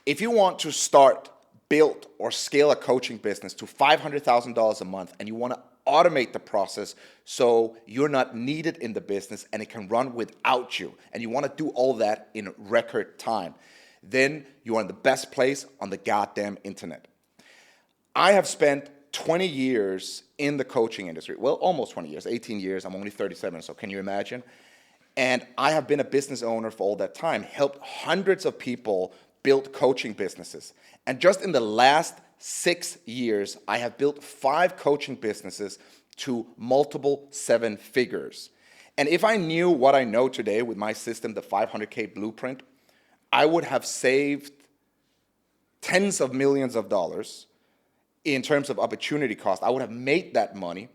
If you want to start, build, or scale a coaching business to $500,000 a month and you want to automate the process so you're not needed in the business and it can run without you, and you want to do all that in record time, then you are in the best place on the goddamn internet. I have spent 20 years in the coaching industry. Well, almost 20 years, 18 years. I'm only 37, so can you imagine? And I have been a business owner for all that time, helped hundreds of people build coaching businesses. And just in the last 6 years, I have built 5 coaching businesses to multiple 7 figures. And if I knew what I know today with my system, the 500K blueprint, I would have saved tens of millions of dollars in terms of opportunity cost. I would have made that money.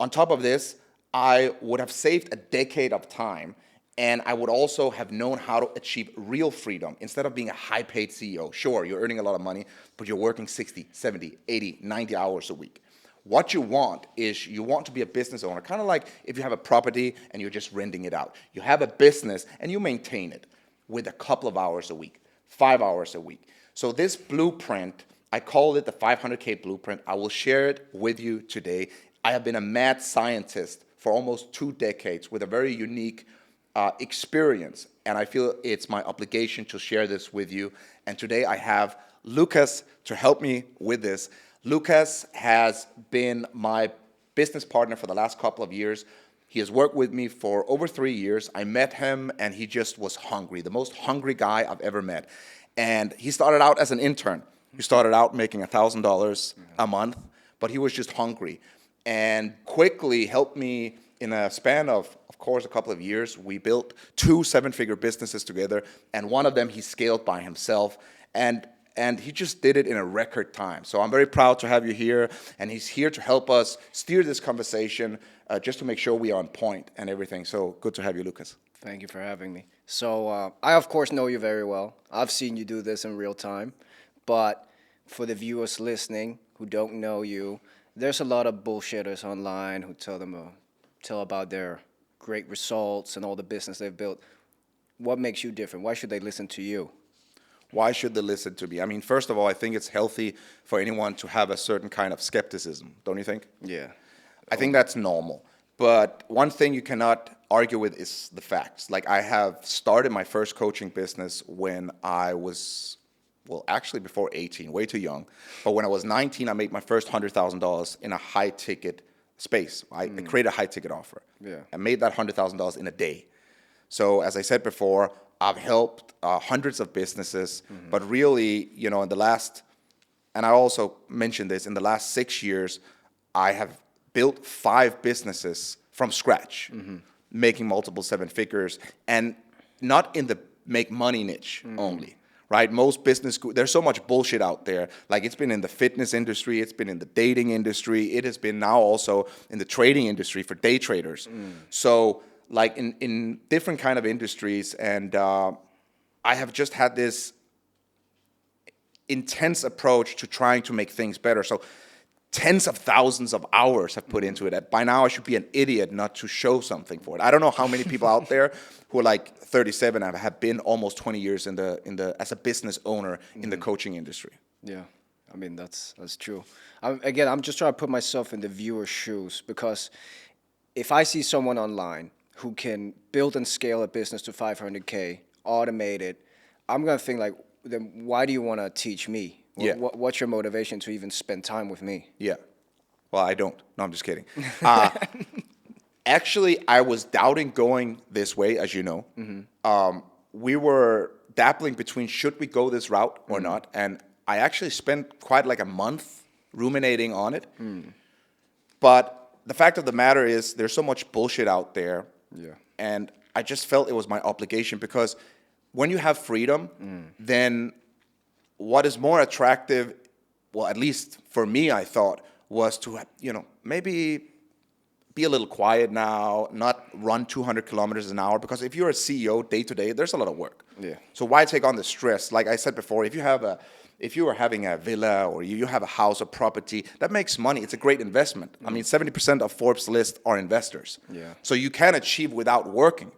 On top of this, I would have saved a decade of time, and I would also have known how to achieve real freedom instead of being a high-paid CEO. Sure, you're earning a lot of money, but you're working 60, 70, 80, 90 hours a week. What you want is you want to be a business owner, kind of like if you have a property and you're just renting it out. You have a business and you maintain it with a couple of hours a week, 5 hours a week. So this blueprint, I call it the 500K blueprint. I will share it with you today. I have been a mad scientist for almost 2 decades with a very unique experience, and I feel it's my obligation to share this with you. And today I have Lucas to help me with this. Lucas has been my business partner for the last couple of years. He has worked with me for over 3 years. I met him and he just was hungry, the most hungry guy I've ever met. And he started out as an intern. He started out making $1,000 a month, but he was just hungry and quickly helped me in a span of course, a couple of years. We built 2 7-figure businesses together, and one of them he scaled by himself, and he just did it in a record time. So I'm very proud to have you here, and he's here to help us steer this conversation just to make sure we are on point and everything. So good to have you, Lucas. Thank you for having me. So I, of course, know you very well. I've seen you do this in real time. But for the viewers listening who don't know you, there's a lot of bullshitters online who tell about their great results and all the business they've built. What makes you different? Why should they listen to you? Why should they listen to me? I mean, first of all, I think it's healthy for anyone to have a certain kind of skepticism, don't you think? Yeah. I think that's normal. But one thing you cannot argue with is the facts. Like, I have started my first coaching business when I was, well, actually before 18, way too young. But when I was 19, I made my first $100,000 in a high-ticket space. I created a high-ticket offer. Yeah. I made that $100,000 in a day. So as I said before, I've helped hundreds of businesses, but really, you know, in the last, and I also mentioned this, in the last 6 years, I have built 5 businesses from scratch, making multiple 7 figures, and not in the make money niche only. Right? Most business, there's so much bullshit out there. Like, it's been in the fitness industry, it's been in the dating industry, it has been now also in the trading industry for day traders. So, like, in different kind of industries, and I have just had this intense approach to trying to make things better. So, tens of thousands of hours have put into it. By now, I should be an idiot not to show something for it. I don't know how many people out there who are like 37 and have been almost 20 years in the as a business owner in the coaching industry. Yeah, I mean, that's true. I'm just trying to put myself in the viewer's shoes, because if I see someone online who can build and scale a business to 500K, automate it, I'm going to think like, then why do you want to teach me? Yeah. What's your motivation to even spend time with me? Yeah. Well, I don't. No, I'm just kidding. Actually, I was doubting going this way, as you know. We were dabbling between should we go this route or not, and I actually spent quite like a month ruminating on it. But the fact of the matter is there's so much bullshit out there, and I just felt it was my obligation, because when you have freedom, then what is more attractive, well, at least for me, I thought, was to, you know, maybe be a little quiet now, not run 200 kilometers an hour, because if you're a CEO day to day, there's a lot of work. Yeah. So why take on the stress? Like I said before, if you are having a villa or you have a house or property, that makes money. It's a great investment. I mean, 70% of Forbes list are investors. Yeah. So you can achieve without working.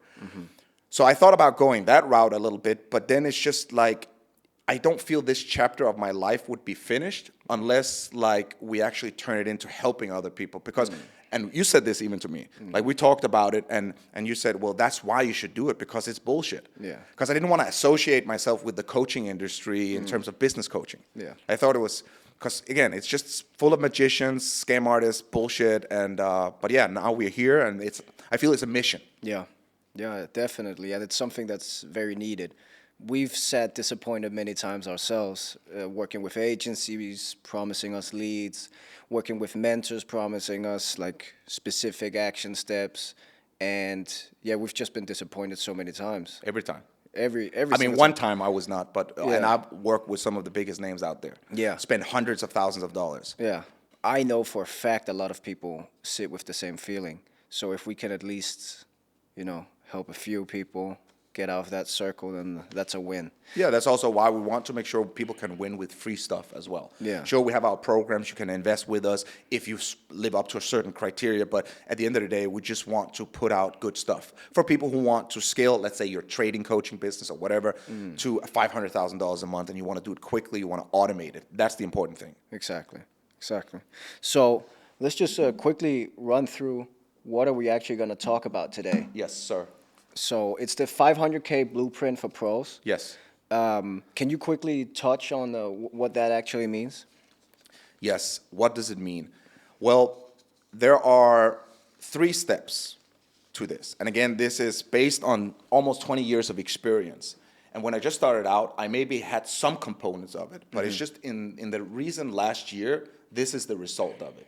So I thought about going that route a little bit, but then it's just like, I don't feel this chapter of my life would be finished unless like we actually turn it into helping other people. Because and you said this even to me. Like we talked about it and you said, well, that's why you should do it, because it's bullshit. Yeah. Because I didn't want to associate myself with the coaching industry in terms of business coaching. Yeah. I thought it was because again, it's just full of magicians, scam artists, bullshit, and but yeah, now we're here, and I feel it's a mission. Yeah, yeah, definitely, and it's something that's very needed. We've sat disappointed many times ourselves, working with agencies promising us leads, working with mentors promising us like specific action steps, and yeah, we've just been disappointed so many times. Every time. Every I mean, single one time. time I was not, but and Yeah. I've worked with some of the biggest names out there. Yeah. Spent hundreds of thousands of dollars. Yeah, I know for a fact a lot of people sit with the same feeling. So if we can at least, help a few people get out of that circle, then that's a win. Yeah, that's also why we want to make sure people can win with free stuff as well. Yeah. Sure, we have our programs. You can invest with us if you live up to a certain criteria. But at the end of the day, we just want to put out good stuff for people who want to scale, let's say your trading coaching business or whatever, to $500,000 a month, and you want to do it quickly, you want to automate it. That's the important thing. Exactly. So let's just quickly run through what are we actually going to talk about today. Yes, sir. So it's the 500K blueprint for pros. Yes. Can you quickly touch on what that actually means? Yes. What does it mean? Well, there are 3 steps to this. And again, this is based on almost 20 years of experience. And when I just started out, I maybe had some components of it, but it's just in the recent last year, this is the result of it.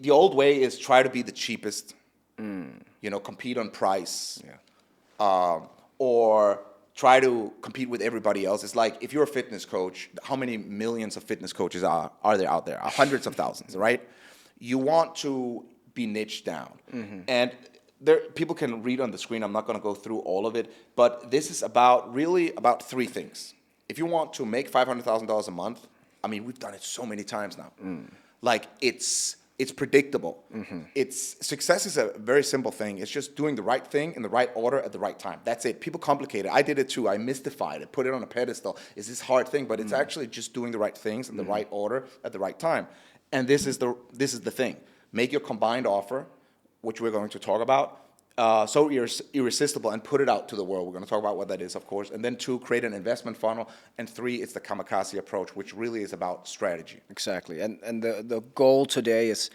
The old way is try to be the cheapest, compete on price, or try to compete with everybody else. It's like if you're a fitness coach, how many millions of fitness coaches are there out there? Hundreds of thousands, right? You want to be niched down. And people can read on the screen. I'm not going to go through all of it, but this is really about 3 things. If you want to make $500,000 a month, I mean, we've done it so many times now. Like it's predictable. Success is a very simple thing. It's just doing the right thing in the right order at the right time. That's it. People complicate it. I did it too. I mystified it, put it on a pedestal. It's this hard thing, but it's actually just doing the right things in the right order at the right time. And this is the thing. Make your combined offer, which we're going to talk about, so irresistible, and put it out to the world. We're going to talk about what that is, of course. And then 2, create an investment funnel. And 3, it's the kamikaze approach, which really is about strategy. Exactly. And the goal today is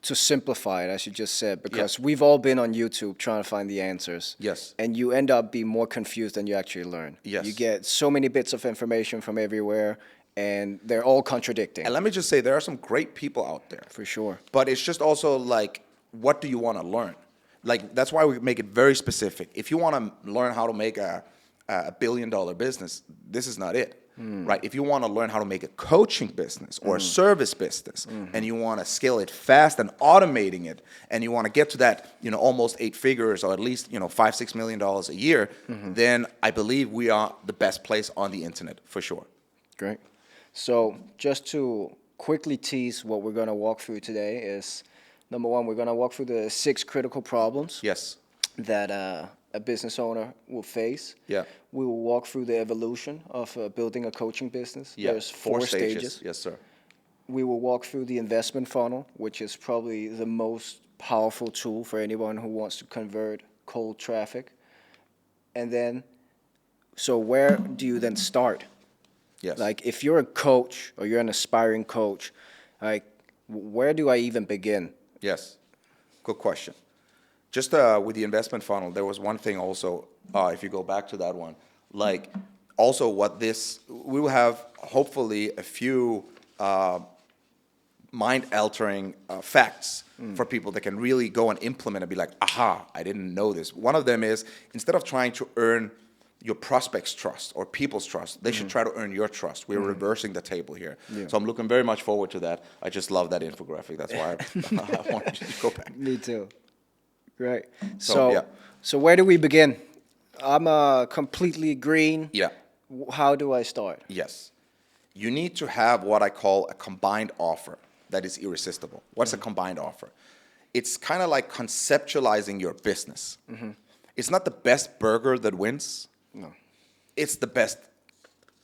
to simplify it, as you just said, because we've all been on YouTube trying to find the answers. Yes. And you end up being more confused than you actually learn. Yes. You get so many bits of information from everywhere, and they're all contradicting. And let me just say, there are some great people out there. For sure. But it's just also like, what do you want to learn? Like, that's why we make it very specific. If you want to learn how to make a billion-dollar business, this is not it, right? If you want to learn how to make a coaching business or a service business, and you want to scale it fast and automating it, and you want to get to that, almost 8 figures or at least, $5-6 million a year, then I believe we are the best place on the internet for sure. Great. So just to quickly tease what we're going to walk through today is, number 1, we're going to walk through the 6 critical problems that a business owner will face. Yeah. We will walk through the evolution of building a coaching business. Yeah. There's 4 stages. Yes, sir. We will walk through the investment funnel, which is probably the most powerful tool for anyone who wants to convert cold traffic. And then, so where do you then start? Yes. Like, if you're a coach or you're an aspiring coach, like, where do I even begin? Yes, good question. Just with the investment funnel, there was one thing also, if you go back to that one, like also we will have hopefully a few mind-altering facts for people that can really go and implement and be like, aha, I didn't know this. One of them is, instead of trying to earn your prospects' trust or people's trust, they should try to earn your trust. We're reversing the table here. Yeah. So I'm looking very much forward to that. I just love that infographic. That's why I wanted you to go back. Me too. Right. So where do we begin? I'm completely green. Yeah. How do I start? Yes. You need to have what I call a combined offer that is irresistible. What's a combined offer? It's kind of like conceptualizing your business. It's not the best burger that wins. No. It's the best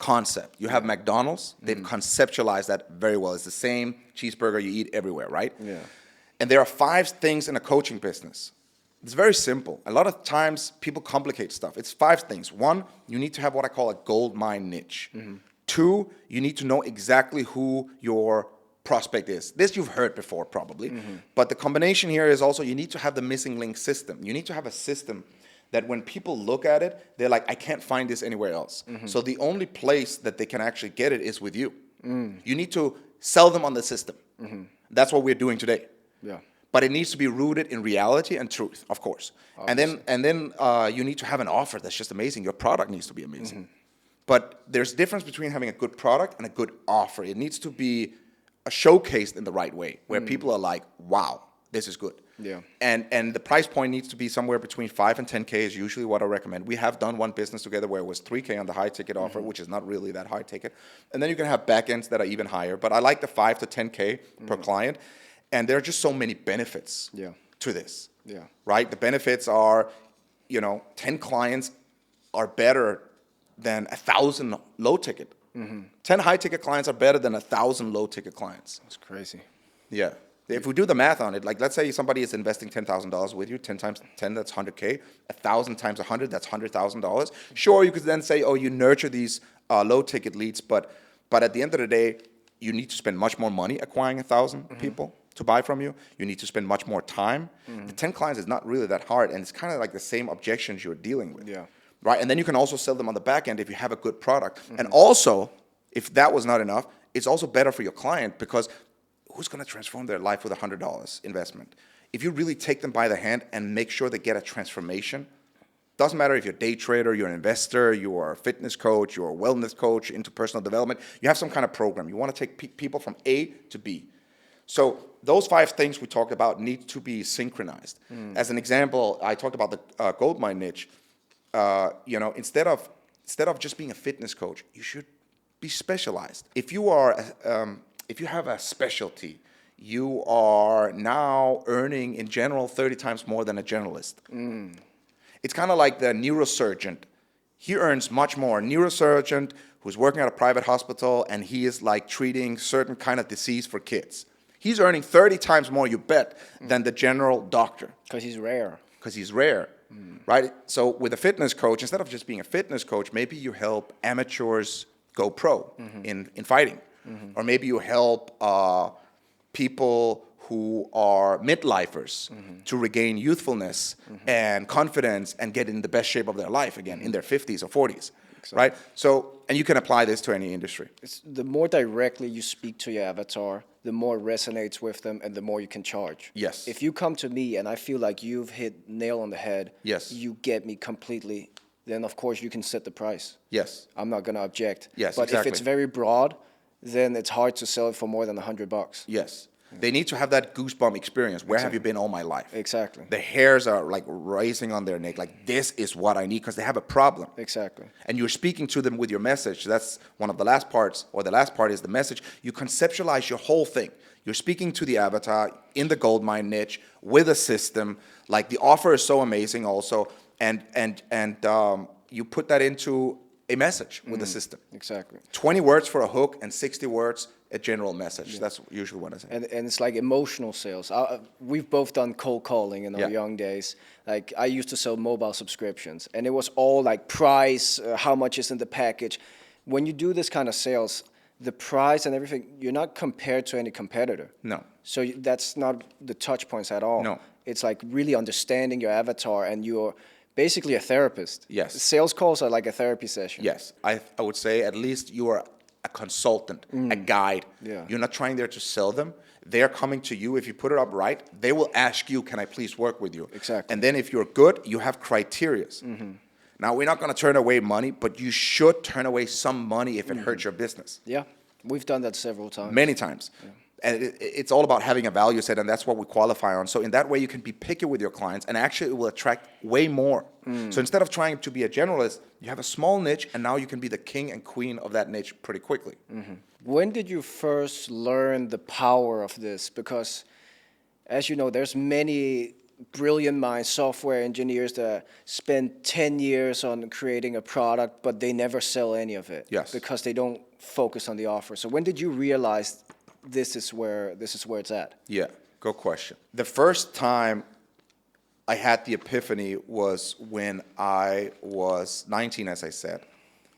concept. You have McDonald's, they've conceptualized that very well. It's the same cheeseburger you eat everywhere, right? Yeah. And there are 5 things in a coaching business. It's very simple. A lot of times people complicate stuff. It's 5 things. 1, you need to have what I call a gold mine niche. 2, you need to know exactly who your prospect is. This you've heard before probably. But the combination here is also you need to have the missing link system. You need to have a system that when people look at it, they're like, I can't find this anywhere else. So the only place that they can actually get it is with you. You need to sell them on the system. That's what we're doing today. Yeah. But it needs to be rooted in reality and truth, of course. Obviously. And then you need to have an offer that's just amazing. Your product needs to be amazing. But there's a difference between having a good product and a good offer. It needs to be showcased in the right way, where people are like, wow, this is good. Yeah. And the price point needs to be somewhere between 5 and 10K is usually what I recommend. We have done one business together where it was 3K on the high ticket offer, which is not really that high ticket. And then you can have back ends that are even higher. But I like the 5 to 10K per client. And there are just so many benefits to this. Yeah. Right? The benefits are, 10 clients are better than 1,000 low ticket. 10 high ticket clients are better than 1,000 low ticket clients. That's crazy. Yeah. If we do the math on it, like let's say somebody is investing $10,000 with you, 10 times 10, that's 100K. 1,000 times 100, that's $100,000. Sure, you could then say, oh, you nurture these low ticket leads, but at the end of the day, you need to spend much more money acquiring 1,000 people to buy from you. You need to spend much more time. The 10 clients is not really that hard, and it's kind of like the same objections you're dealing with. Yeah. Right? And then you can also sell them on the back end if you have a good product. And also, if that was not enough, it's also better for your client because who's going to transform their life with $100 investment? If you really take them by the hand and make sure they get a transformation, doesn't matter if you're a day trader, you're an investor, you are a fitness coach, you're a wellness coach into personal development, you have some kind of program. You want to take people from A to B. So those 5 things we talked about need to be synchronized. As an example, I talked about the gold mine niche. Instead of just being a fitness coach, you should be specialized. If you have a specialty, you are now earning in general 30 times more than a generalist. It's kind of like the neurosurgeon. He earns much more. A neurosurgeon who's working at a private hospital and he is like treating certain kind of disease for kids. He's earning 30 times more, you bet, than the general doctor. Because he's rare. Because he's rare, right? So with a fitness coach, instead of just being a fitness coach, maybe you help amateurs go pro in fighting. Or maybe you help people who are midlifers to regain youthfulness and confidence and get in the best shape of their life again in their 50s or 40s, right? So, and you can apply this to any industry. The more directly you speak to your avatar, the more it resonates with them and the more you can charge. Yes. If you come to me and I feel like you've hit nail on the head, yes, you get me completely, then of course you can set the price. Yes. I'm not going to object. Yes, but exactly. if it's very broad, then it's hard to sell it for more than $100. Yes. They need to have that goosebump experience. Where have you been all my life? Exactly. The hairs are like raising on their neck. Like, this is what I need because they have a problem. Exactly. And you're speaking to them with your message. That's one of the last parts, or the last part is the message. You conceptualize your whole thing. You're speaking to the avatar in the gold mine niche with a system. Like, the offer is so amazing also. And you put that into a message with the system. Exactly. 20 words for a hook and 60 words a general message. Yeah. That's usually what I say. And it's like emotional sales. We've both done cold calling in our young days. Like, I used to sell mobile subscriptions, and it was all like price, how much is in the package. When you do this kind of sales, the price and everything, you're not compared to any competitor. No. So that's not the touch points at all. No. It's like really understanding your avatar, and you're basically a therapist. Yes. Sales calls are like a therapy session. Yes. I would say at least you are a consultant, a guide. Yeah. You're not trying there to sell them. They're coming to you. If you put it up right, they will ask you, can I please work with you? Exactly. And then if you're good, you have criterias. Now, we're not going to turn away money, but you should turn away some money if it hurts your business. Yeah. We've done that several times. Many times. Yeah. And it's all about having a value set, and that's what we qualify on. So in that way, you can be picky with your clients, and actually it will attract way more. So instead of trying to be a generalist, you have a small niche, and now you can be the king and queen of that niche pretty quickly. When did you first learn the power of this? Because, as you know, there's many brilliant minds, software engineers that spend 10 years on creating a product, but they never sell any of it. Yes. Because they don't focus on the offer. So when did you realize this is where it's at? Yeah, good question. The first time I had the epiphany was when I was 19, as I said.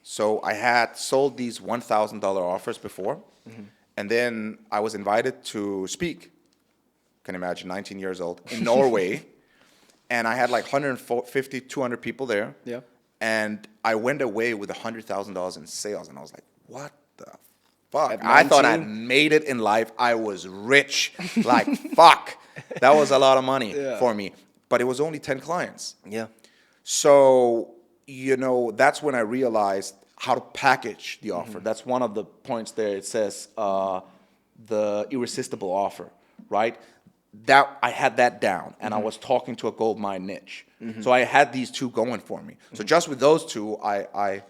So I had sold these $1,000 offers before, and then I was invited to speak. Can imagine, 19 years old, in Norway, and I had like 150, 200 people there. Yeah. And I went away with $100,000 in sales, and I was like, what the fuck? At I thought 19? I'd made it in life. I was rich. Like, fuck. That was a lot of money for me. But it was only 10 clients. Yeah. So, that's when I realized how to package the offer. That's one of the points there. It says the irresistible offer, right? That I had that down, and I was talking to a gold mine niche. So I had these two going for me. So just with those two, I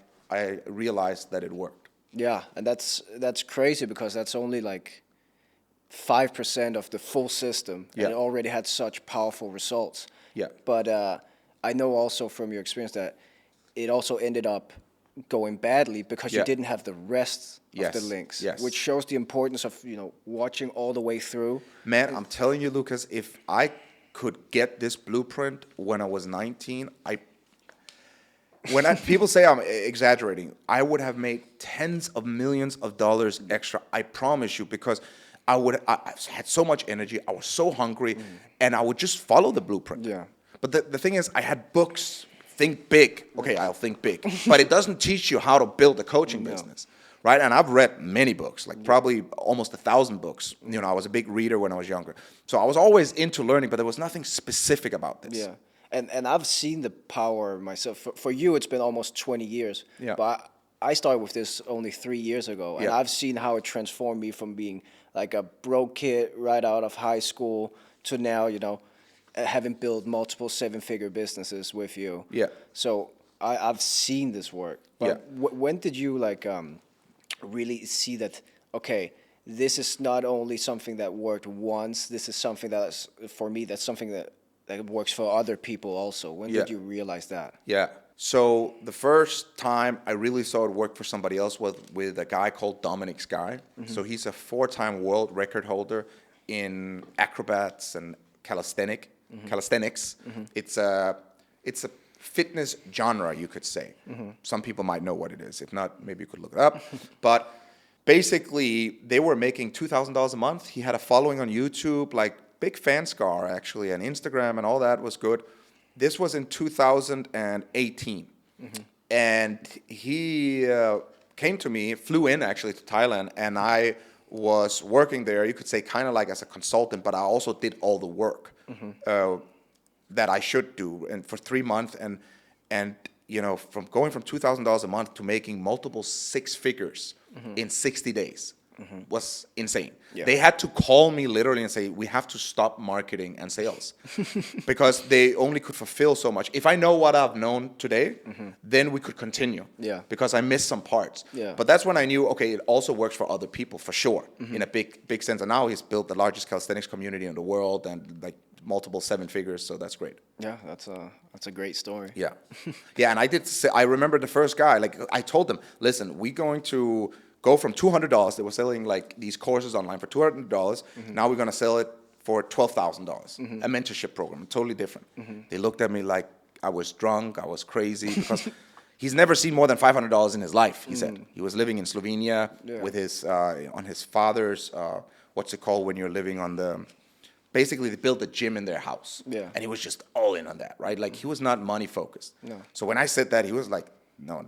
realized that it worked. Yeah, and that's crazy because that's only like 5% of the full system, Yeah. and it already had such powerful results. Yeah. But I know also from your experience that it also ended up going badly because you Yeah. didn't have the rest Yes, of the links, yes. which shows the importance of watching all the way through. Man, I'm telling you, Lucas, if I could get this blueprint when I was 19, people say I'm exaggerating, I would have made tens of millions of dollars extra. I promise you, because I had so much energy, I was so hungry, and I would just follow the blueprint. Yeah. But the thing is, I had books. Think big. Okay, I'll think big. But it doesn't teach you how to build a coaching business, right? And I've read many books, like probably almost 1,000 books. I was a big reader when I was younger. So I was always into learning, but there was nothing specific about this. Yeah, and I've seen the power myself. For you, it's been almost 20 years. Yeah. But I started with this only 3 years ago, and Yeah. I've seen how it transformed me from being like a broke kid right out of high school to now, having built multiple 7-figure businesses with you. Yeah. So I've seen this work. But Yeah. when did you really see that? Okay, this is not only something that worked once. This is something that's for me. That's something that works for other people also. When did you realize that? Yeah. So the first time I really saw it work for somebody else was with a guy called Dominic Sky. So he's a 4-time world record holder in acrobats and calisthenics. It's a fitness genre, you could say. Some people might know what it is. If not, maybe you could look it up. But basically, they were making $2,000 a month. He had a following on YouTube, like big fan scar actually, and Instagram and all that was good. This was in 2018. And he came to me, flew in actually to Thailand, and I was working there, you could say kind of like as a consultant, but I also did all the work that I should do, and for 3 months, and from going from $2,000 a month to making multiple 6 figures in 60 days was insane. Yeah. They had to call me literally and say, we have to stop marketing and sales because they only could fulfill so much. If I know what I've known today, then we could continue. Yeah. Because I missed some parts. Yeah. But that's when I knew, okay, it also works for other people for sure, in a big sense. And now he's built the largest calisthenics community in the world and like multiple 7 figures, so that's great. Yeah, that's a great story. Yeah. Yeah, and I remember the first guy, like I told them, listen, we're going to go from $200, they were selling like these courses online for $200, now we're gonna sell it for $12,000, a mentorship program, totally different. They looked at me like I was drunk, I was crazy, because he's never seen more than $500 in his life, he said. He was living in Slovenia with his, on his father's, what's it called when you're living on the, basically they built a gym in their house. Yeah. And he was just all in on that, right? Like he was not money focused. No. So when I said that, he was like, no,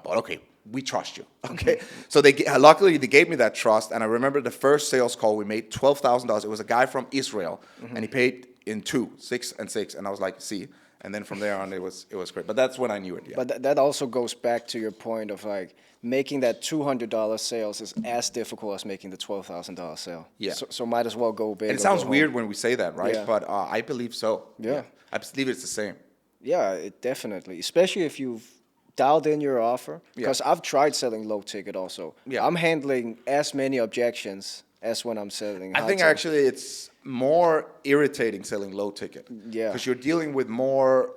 okay, we trust you, okay? So luckily they gave me that trust, and I remember the first sales call, we made $12,000. It was a guy from Israel, and he paid in 6 and 6, and I was like, see, and then from there on it was great. But that's when I knew it. Yeah. But that also goes back to your point of like making that $200 sales is as difficult as making the $12,000 sale. Yeah. So might as well go big. And it sounds weird when we say that, right? Yeah. But I believe so. Yeah. I believe it's the same. Yeah, it definitely, especially if you've dialed in your offer, because I've tried selling low ticket also. I'm handling as many objections as when I'm selling high I think ticket. actually it's more irritating selling low ticket. Yeah. Because you're dealing with more,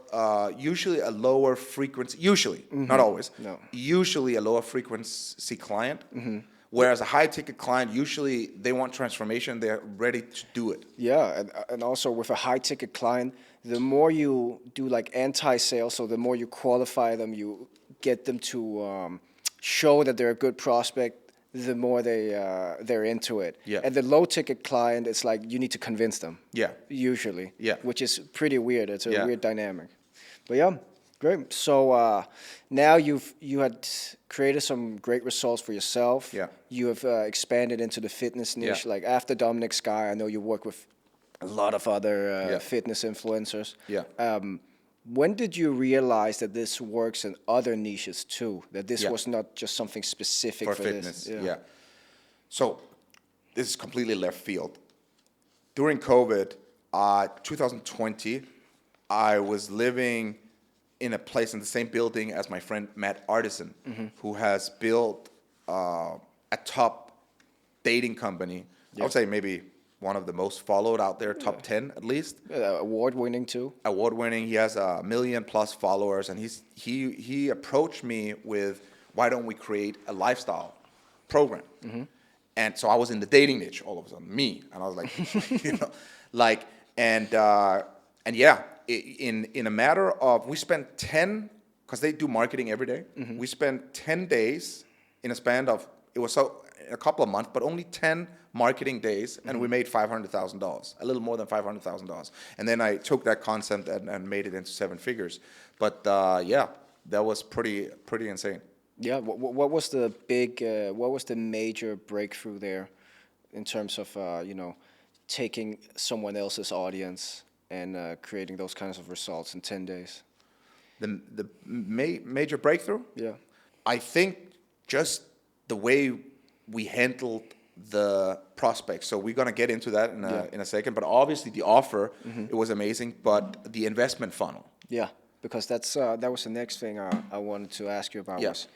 usually a lower frequency, usually, not always, No. usually a lower frequency client. Whereas a high ticket client, usually they want transformation, they're ready to do it. Yeah, and also with a high ticket client, the more you do like anti-sales, so the more you qualify them, you get them to show that they're a good prospect, the more they're into it. Yeah. And the low ticket client, it's like you need to convince them. Yeah. Usually. Yeah. Which is pretty weird. It's a Yeah. weird dynamic. But yeah, great. So now you had created some great results for yourself. Yeah. You have expanded into the fitness niche. Yeah. Like after Dominic Sky, I know you work with a lot of other Yeah. fitness influencers. Yeah. When did you realize that this works in other niches too? That this Yeah. was not just something specific For for fitness, this? yeah. So this is completely left field. During COVID, 2020, I was living in a place in the same building as my friend Matt Artisan, who has built a top dating company. I would say maybe one of the most followed out there, top 10 at least. Award winning too. Award winning. He has 1 million plus followers, and he approached me with, why don't we create a lifestyle program? And so I was in the dating niche all of a sudden, me, and I was like, you know, like, and yeah, in a matter of, we spent 10, because they do marketing every day. We spent 10 days in a span of, it was so a couple of months, but only 10 marketing days, and we made $500,000, a little more than $500,000. And then I took that concept and made it into 7 figures. But yeah, that was pretty insane. Yeah. What was the big? What was the major breakthrough there, in terms of taking someone else's audience and creating those kinds of results in 10 days? The major breakthrough? Yeah. I think just the way we handled the prospects. So we're gonna get into that in a second. But obviously the offer, it was amazing. But the investment funnel. Yeah, because that was the next thing I wanted to ask you about. Yeah. Was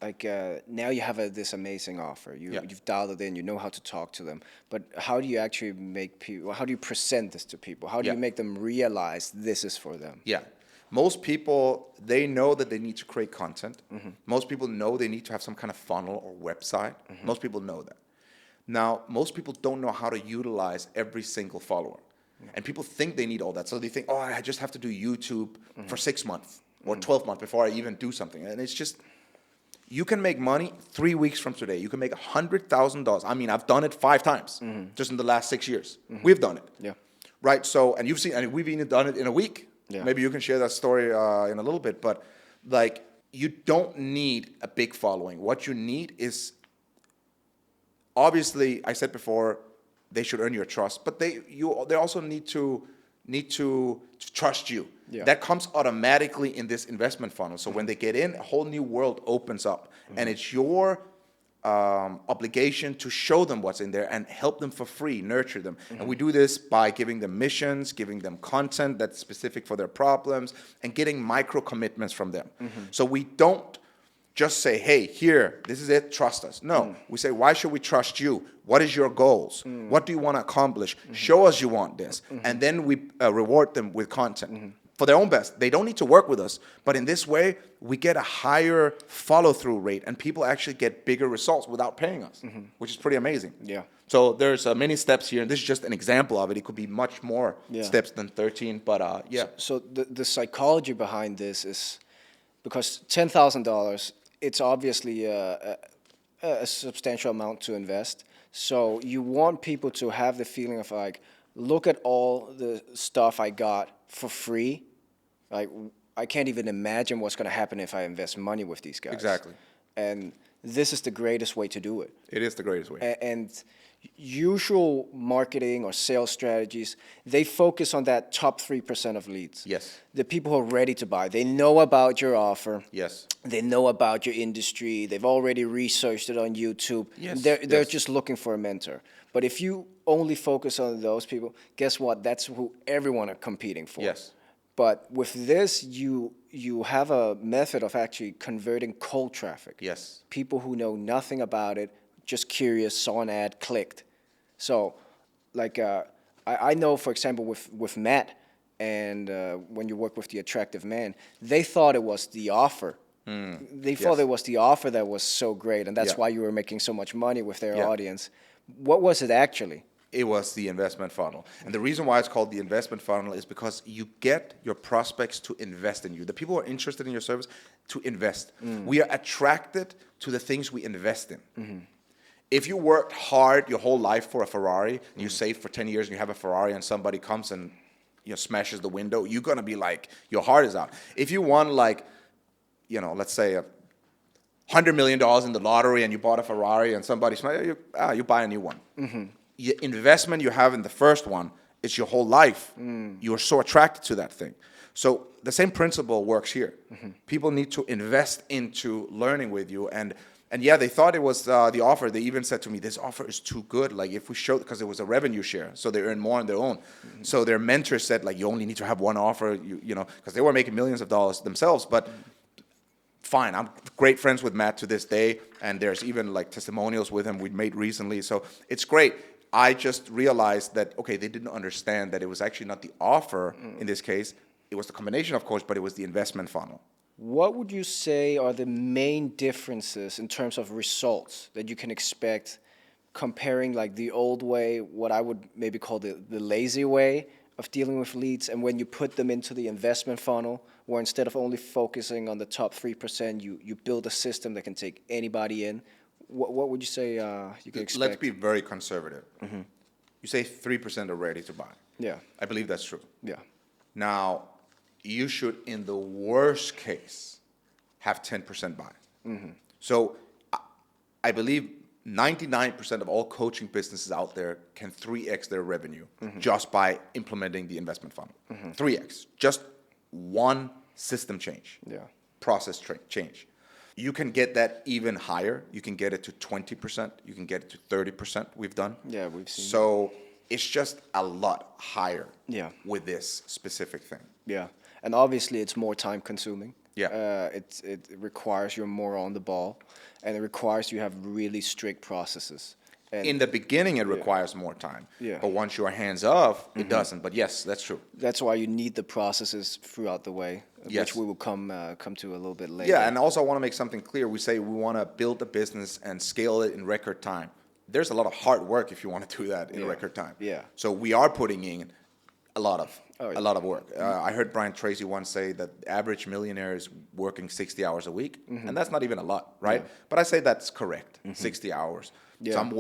like now you have this amazing offer. You've dialed it in. You know how to talk to them. But how do you actually make people? How do you present this to people? How do you make them realize this is for them? Yeah. Most people, they know that they need to create content. Most people know they need to have some kind of funnel or website. Most people know that. Now, most people don't know how to utilize every single follower. And people think they need all that. So they think, oh, I just have to do YouTube for 6 months or 12 months before I even do something. And it's just, you can make money 3 weeks from today. You can make $100,000. I mean, I've done it 5 times just in the last 6 years. We've done it. Yeah. Right? So, and you've seen, and we've even done it in a week. Yeah. Maybe you can share that story in a little bit. But like, you don't need a big following. What you need is, obviously, I said before, they should earn your trust, but they also need to trust you. Yeah. That comes automatically in this investment funnel. So when they get in, a whole new world opens up, and it's your obligation to show them what's in there and help them for free, nurture them. And we do this by giving them missions, giving them content that's specific for their problems, and getting micro commitments from them. So we don't just say, hey, here, this is it, trust us. No, we say, why should we trust you? What is your goals? What do you want to accomplish? Show us you want this. And then we reward them with content for their own best. They don't need to work with us, but in this way, we get a higher follow-through rate, and people actually get bigger results without paying us, which is pretty amazing. Yeah. So there's many steps here, and this is just an example of it. It could be much more steps than 13, but yeah. So the psychology behind this is, because $10,000, it's obviously a substantial amount to invest. So you want people to have the feeling of like, look at all the stuff I got for free. Like, I can't even imagine what's going to happen if I invest money with these guys. Exactly. And this is the greatest way to do it. It is the greatest way. And usual marketing or sales strategies, they focus on that top 3% of leads. Yes. The people who are ready to buy. They know about your offer. Yes. They know about your industry. They've already researched it on YouTube. Yes. They're just looking for a mentor. But if you only focus on those people, guess what? That's who everyone are competing for. Yes. But with this, you have a method of actually converting cold traffic. Yes. People who know nothing about it, just curious, saw an ad, clicked. So, like, I know, for example, with Matt, and when you work with the attractive man, they thought it was the offer. They thought Yes. it was the offer that was so great, and that's Yeah. why you were making so much money with their Yeah. audience. What was it actually? It was the investment funnel. And the reason why it's called the investment funnel is because you get your prospects to invest in you. The people who are interested in your service to invest. We are attracted to the things we invest in. If you worked hard your whole life for a Ferrari, and you saved for 10 years and you have a Ferrari and somebody comes and smashes the window, you're going to be like, your heart is out. If you won like, let's say $100 million in the lottery and you bought a Ferrari and somebody smashed you buy a new one. The investment you have in the first one is your whole life. You're so attracted to that thing. So the same principle works here. People need to invest into learning with you. And yeah, they thought it was the offer. They even said to me, this offer is too good. Like if we show, because it was a revenue share, so they earn more on their own. So their mentor said, like, you only need to have one offer, because they were making millions of dollars themselves. But fine, I'm great friends with Matt to this day. And there's even like testimonials with him we made recently. So it's great. I just realized that, okay, they didn't understand that it was actually not the offer in this case. It was the combination, of course, but it was the investment funnel. What would you say are the main differences in terms of results that you can expect comparing like the old way, what I would maybe call the lazy way of dealing with leads, and when you put them into the investment funnel, where instead of only focusing on the top 3%, you build a system that can take anybody in? What would you say you can expect? Let's be very conservative. You say 3% are ready to buy. Yeah. I believe that's true. Yeah. Now, you should, in the worst case, have 10% buy. So I believe 99% of all coaching businesses out there can 3x their revenue just by implementing the investment funnel. 3x. Just one system change. Yeah. Process change. You can get that even higher. You can get it to 20%. You can get it to 30%. We've done. Yeah, we've seen. So it's just a lot higher. Yeah. With this specific thing. Yeah, and obviously it's more time consuming. Yeah. It requires you're more on the ball, and it requires you have really strict processes. And in the beginning, it requires more time. Yeah. But once you're hands off, it doesn't. But yes, that's true. that's why you need the processes throughout the way, Yes. which we will come to a little bit later. Yeah, and also I want to make something clear. We say we want to build a business and scale it in record time. There's a lot of hard work if you want to do that in record time. Yeah. So we are putting in a lot of work. Mm-hmm. I heard Brian Tracy once say that the average millionaire is working 60 hours a week, and that's not even a lot, right? Yeah. But I say that's correct, 60 hours. Yeah. Some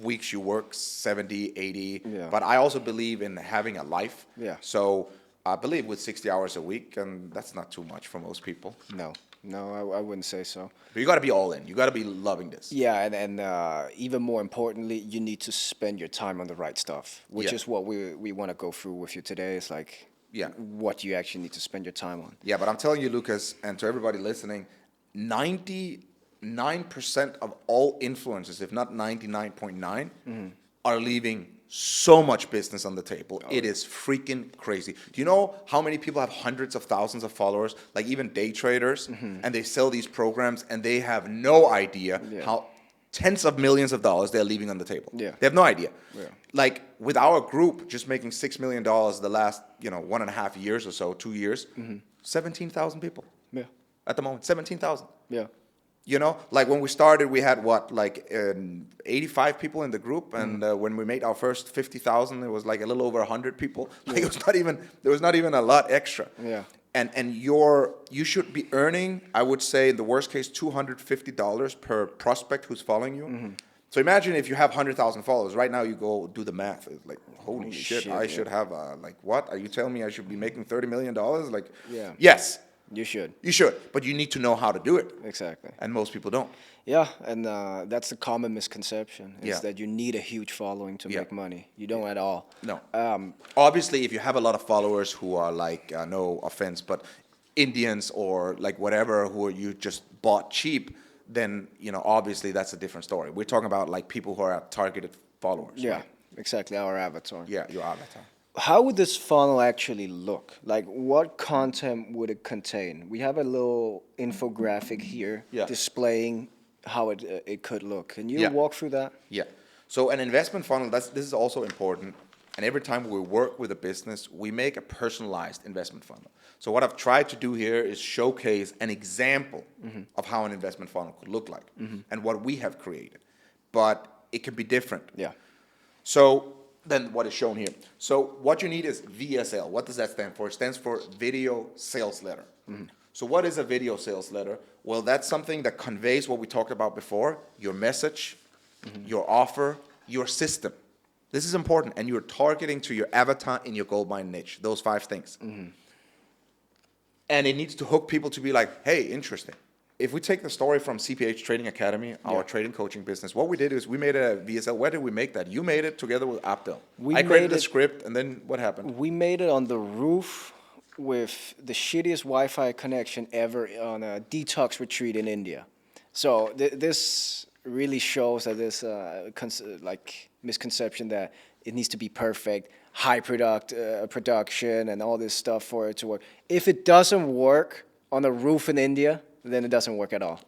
weeks you work 70, 80, Yeah. but I also believe in having a life. Yeah. So I believe with 60 hours a week, and that's not too much for most people. No, I wouldn't say so. But you got to be all in. You got to be loving this. Yeah, and even more importantly, you need to spend your time on the right stuff, which Yeah. is what we want to go through with you today. It's like Yeah. what you actually need to spend your time on. Yeah, but I'm telling you, Lucas, and to everybody listening, 99% of all influencers, if not 99.9, are leaving so much business on the table. It is freaking crazy. Do you know how many people have hundreds of thousands of followers, like even day traders, and they sell these programs and they have no idea how tens of millions of dollars they're leaving on the table. Yeah. They have no idea. Yeah. Like with our group just making $6 million the last, 1.5 years or so, 2 years, 17,000 people. Yeah. At the moment, 17,000. Yeah. Like when we started, we had 85 people in the group, and when we made our first 50,000, it was like a little over 100 people. Like there was not even a lot extra. Yeah. And you should be earning, I would say, in the worst case, $250 per prospect who's following you. So imagine if you have 100,000 followers. Right now, you go do the math. It's like, holy shit, I should have what? Are you telling me I should be making $30 million? Like, Yeah. Yes. You should. You should, but you need to know how to do it. Exactly. And most people don't. Yeah, and that's the common misconception, is Yeah. that you need a huge following to Yeah. make money. You don't at all. No. Obviously, if you have a lot of followers who are no offense, but Indians or like whatever, who you just bought cheap, then, obviously that's a different story. We're talking about like people who are targeted followers. Yeah, Right? exactly, our avatar. Yeah, your avatar. How would this funnel actually look? Like, what content would it contain? We have a little infographic here displaying how it could look. Can you walk through that? Yeah. So an investment funnel, this is also important. And every time we work with a business, we make a personalized investment funnel. So what I've tried to do here is showcase an example of how an investment funnel could look like and what we have created. But it can be different. Yeah. So then what is shown here. So what you need is VSL. What does that stand for? It stands for Video Sales Letter. So what is a video sales letter? Well, that's something that conveys what we talked about before, your message, your offer, your system. This is important, and you're targeting to your avatar in your gold mine niche, those 5 things. And it needs to hook people to be like, hey, interesting. If we take the story from CPH Trading Academy, our trading coaching business, what we did is we made a VSL. Where did we make that? You made it together with Abdel. I created the script, and then what happened? We made it on the roof with the shittiest Wi-Fi connection ever on a detox retreat in India. So this really shows that this misconception that it needs to be perfect, high production and all this stuff for it to work. If it doesn't work on a roof in India, then it doesn't work at all.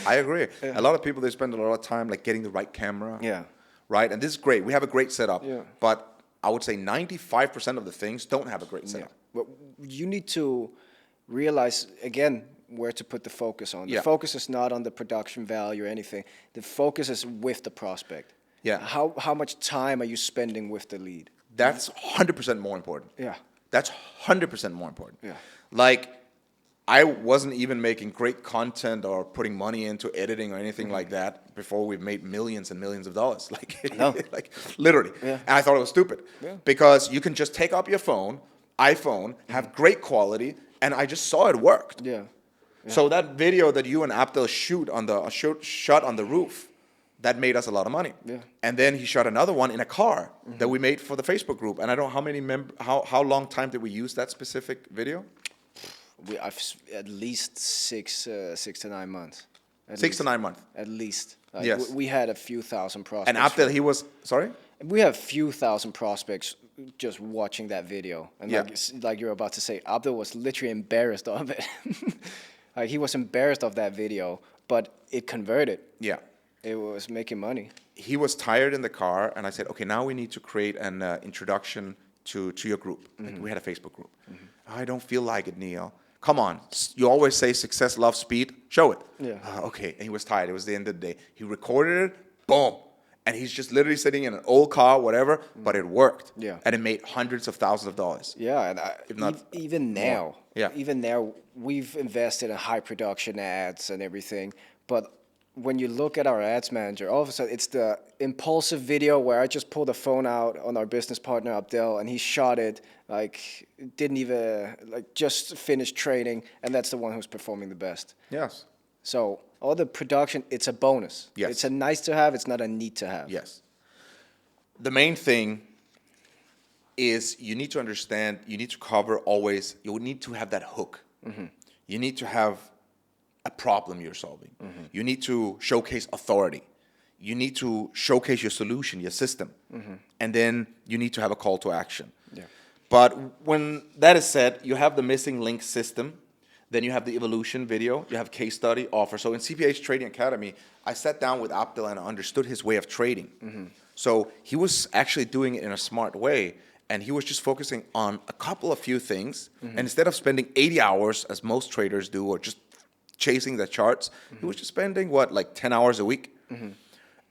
I agree. A lot of people, they spend a lot of time like getting the right camera. Yeah. Right? And this is great. We have a great setup. Yeah. But I would say 95% of the things don't have a great setup. But you need to realize, again, where to put the focus on. The Yeah. focus is not on the production value or anything. The focus is with the prospect. Yeah. How much time are you spending with the lead? That's 100% more important. Yeah. That's 100% more important. Yeah. Like, I wasn't even making great content or putting money into editing or anything like that before we've made millions and millions of dollars. Like, No. like literally. Yeah. And I thought it was stupid. Yeah. Because you can just take up your iPhone, have great quality, and I just saw it worked. Yeah. So that video that you and Abdel shot on the roof, that made us a lot of money. Yeah. And then he shot another one in a car that we made for the Facebook group. And I don't know how long time did we use that specific video? I've at least 6 to 9 months. 6 to 9 months. At least. Like, Yes. We had a few thousand prospects. And Abdel, he was, sorry? We have few thousand prospects just watching that video. And Yeah. like you're about to say, Abdel was literally embarrassed of it. Like he was embarrassed of that video, but it converted. Yeah. It was making money. He was tired in the car, and I said, okay, now we need to create an introduction to your group. Like, we had a Facebook group. I don't feel like it, Neil. Come on. You always say success loves speed. Show it. Yeah. Okay. And he was tired. It was the end of the day. He recorded it. Boom. And he's just literally sitting in an old car, whatever, but it worked. Yeah. And it made hundreds of thousands of dollars. Yeah, and If not even more. now, Yeah. even now, we've invested in high production ads and everything. But when you look at our ads manager, all of a sudden it's the impulsive video where I just pulled the phone out on our business partner Abdel, and he shot it like didn't even like just finished training, and that's the one who's performing the best. Yes. So all the production, it's a bonus. Yes. It's a nice to have. It's not a need to have. Yes. The main thing is you need to understand, you need to cover always, you need to have that hook. You need to have a problem you're solving. You need to showcase authority. You need to showcase your solution, your system. And then you need to have a call to action. Yeah. But when that is said, you have the missing link system. Then you have the evolution video. You have case study, offer. So in CPH Trading Academy, I sat down with Abdel and I understood his way of trading. So he was actually doing it in a smart way. And he was just focusing on a couple of few things. And instead of spending 80 hours, as most traders do, or just chasing the charts, he was just spending, like 10 hours a week?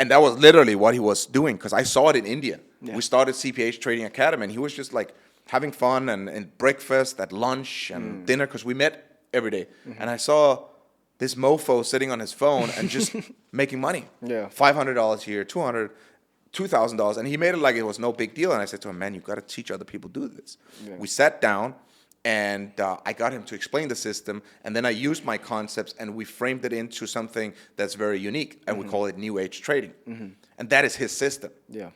And that was literally what he was doing, because I saw it in India. Yeah. We started CPH Trading Academy, and he was just like having fun and breakfast, at lunch, and dinner, because we met every day. And I saw this mofo sitting on his phone and just making money. Yeah. $500 here, $200, $2,000, and he made it like it was no big deal. And I said to him, man, you got to teach other people to do this. Yeah. We sat down, and I got him to explain the system, and then I used my concepts, and we framed it into something that's very unique, and we call it New Age Trading. And that is his system. Yeah.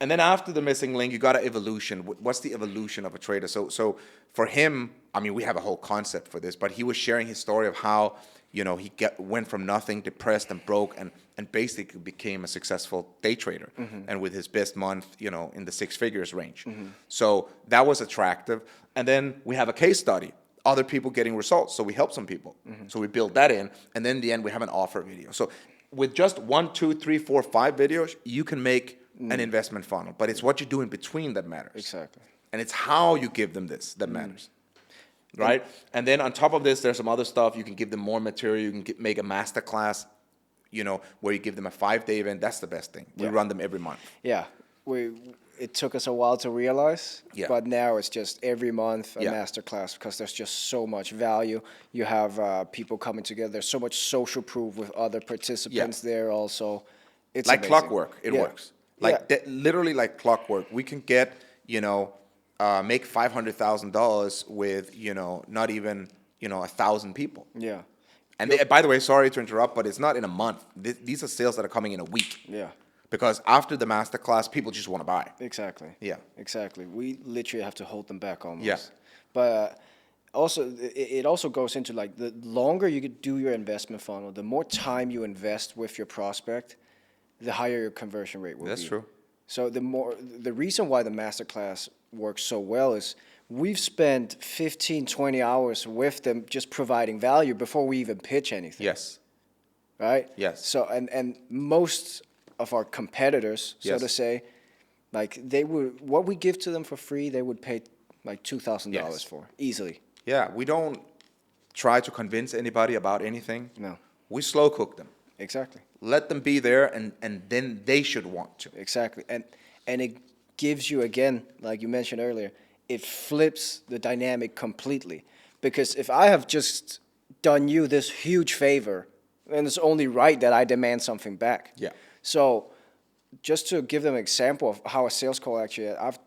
And then after the missing link, you got an evolution. What's the evolution of a trader? So for him, I mean, we have a whole concept for this, but he was sharing his story of how, he went from nothing, depressed and broke, and basically became a successful day trader. And with his best month, in the 6 figures range. So that was attractive. And then we have a case study, other people getting results. So we help some people. So we build that in. And then in the end, we have an offer video. So with just 1, 2, 3, 4, 5 videos, you can make an investment funnel, but it's what you do in between that matters. Exactly. And it's how you give them this that matters. Right? And then on top of this, there's some other stuff. You can give them more material. You can make a master class, where you give them a 5-day event. That's the best thing. We run them every month. Yeah. It took us a while to realize, but now it's just every month a master class because there's just so much value. You have people coming together. There's so much social proof with other participants there also. It's like amazing. clockwork. It works. Literally like clockwork. We can get, make $500,000 with, not even, 1,000 people. Yeah. And by the way, sorry to interrupt, but it's not in a month. These are sales that are coming in a week. Yeah. Because after the masterclass, people just want to buy. Exactly. Yeah. Exactly. We literally have to hold them back almost. Yeah. But also, it also goes into like the longer you could do your investment funnel, the more time you invest with your prospect, the higher your conversion rate will be. That's true. So the reason why the masterclass works so well is we've spent 15, 20 hours with them just providing value before we even pitch anything. Yes. Right? Yes. So, and most of our competitors, so to say, like what we give to them for free, they would pay like $2,000 for easily. Yeah, we don't try to convince anybody about anything. No. We slow cook them. Exactly. Let them be there, and then they should want to. Exactly. And it gives you, again, like you mentioned earlier, it flips the dynamic completely. Because if I have just done you this huge favor, then it's only right that I demand something back. Yeah. So just to give them an example of how a sales call actually, I've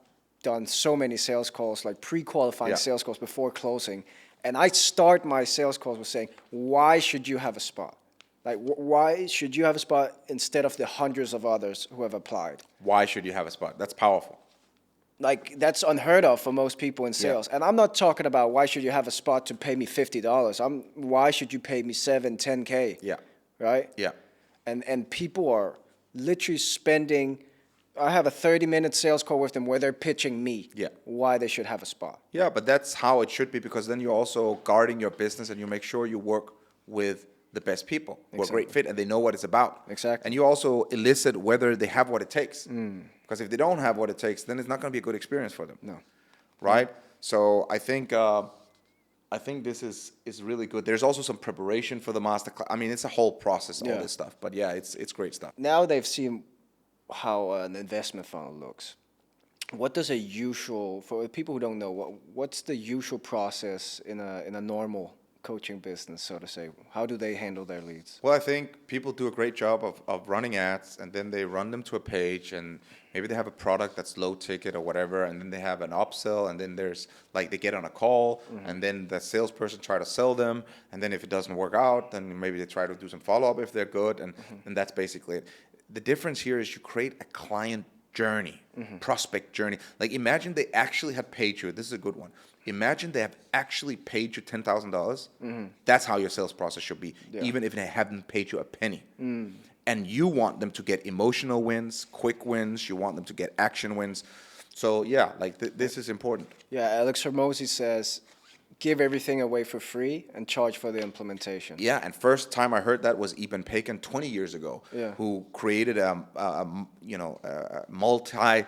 done so many sales calls, like pre-qualifying sales calls before closing. And I start my sales calls with saying, why should you have a spot? Like, why should you have a spot instead of the hundreds of others who have applied? Why should you have a spot? That's powerful. Like, that's unheard of for most people in sales. And I'm not talking about why should you have a spot to pay me $50. Why should you pay me $7, $10K? Yeah. Right? Yeah. And people are literally spending, I have a 30-minute sales call with them where they're pitching me why they should have a spot. Yeah, but that's how it should be, because then you're also guarding your business and you make sure you work with the best people who are great fit and they know what it's about. Exactly. And you also elicit whether they have what it takes. Because if they don't have what it takes, then it's not going to be a good experience for them. No. Right? So I think this is really good. There's also some preparation for the master class. I mean, it's a whole process, all this stuff. But yeah, it's great stuff. Now they've seen how an investment funnel looks. What does for people who don't know, what's the usual process in a normal coaching business, so to say? How do they handle their leads? Well, I think people do a great job of running ads, and then they run them to a page, and maybe they have a product that's low ticket or whatever, and then they have an upsell, and then there's like they get on a call, and then the salesperson try to sell them, and then if it doesn't work out, then maybe they try to do some follow-up if they're good, and that's basically it. The difference here is you create a client journey, prospect journey. Like, imagine they actually had paid you. This is a good one. Imagine they have actually paid you $10,000. That's how your sales process should be, even if they haven't paid you a penny. And you want them to get emotional wins, quick wins. You want them to get action wins. So yeah, like this is important. Yeah, Alex Hermes says, give everything away for free and charge for the implementation. Yeah, and first time I heard that was Eben Pagan 20 years ago, who created a multi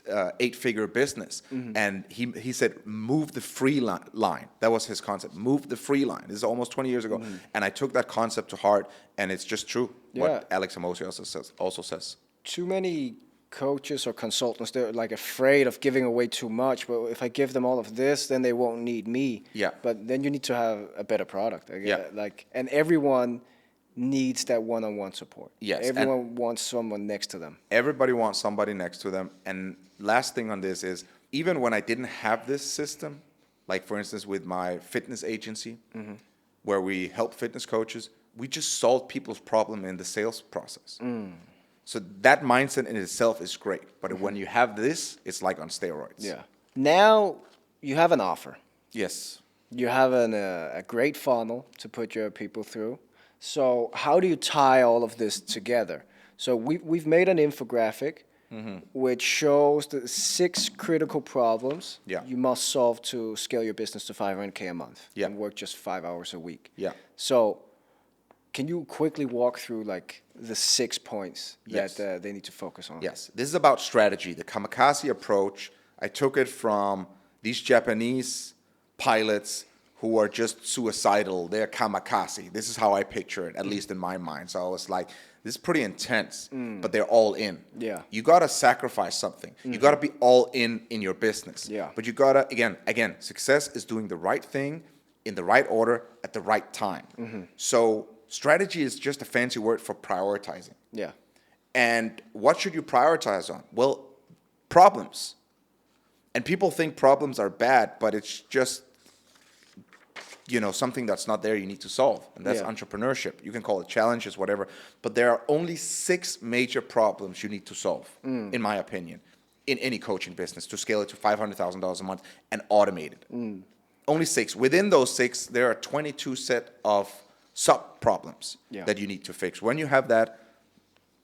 8-figure business, and he said move the free line. That was his concept. Move the free line. This is almost 20 years ago, and I took that concept to heart, and it's just true. What Alex Hermes also says. Too many coaches or consultants, they're like afraid of giving away too much. But if I give them all of this, then they won't need me. Yeah. But then you need to have a better product. Yeah. And everyone needs that one-on-one support. Yes. Everyone wants someone next to them. Everybody wants somebody next to them. And last thing on this is, even when I didn't have this system, like for instance with my fitness agency, where we help fitness coaches, we just solved people's problem in the sales process. So that mindset in itself is great. But when you have this, it's like on steroids. Yeah. Now you have an offer. Yes. You have a great funnel to put your people through. So how do you tie all of this together? So we've made an infographic which shows the 6 critical problems you must solve to scale your business to $500K a month and work just 5 hours a week. Yeah. So Can you quickly walk through like the 6 points Yes. that they need to focus on? Yes, this is about strategy. The kamikaze approach, I took it from these Japanese pilots who are just suicidal. They're kamikaze. This is how I picture it, at least in my mind. So I was like, this is pretty intense, but they're all in. Yeah. You got to sacrifice something. You got to be all in your business. Yeah. But you got to, again, success is doing the right thing in the right order at the right time. So strategy is just a fancy word for prioritizing. Yeah. And what should you prioritize on? Well, problems. And people think problems are bad, but it's just, something that's not there you need to solve. And that's entrepreneurship. You can call it challenges, whatever. But there are only 6 major problems you need to solve, in my opinion, in any coaching business to scale it to $500,000 a month and automate it. Only 6. Within those 6, there are 22 set of sub-problems that you need to fix. When you have that,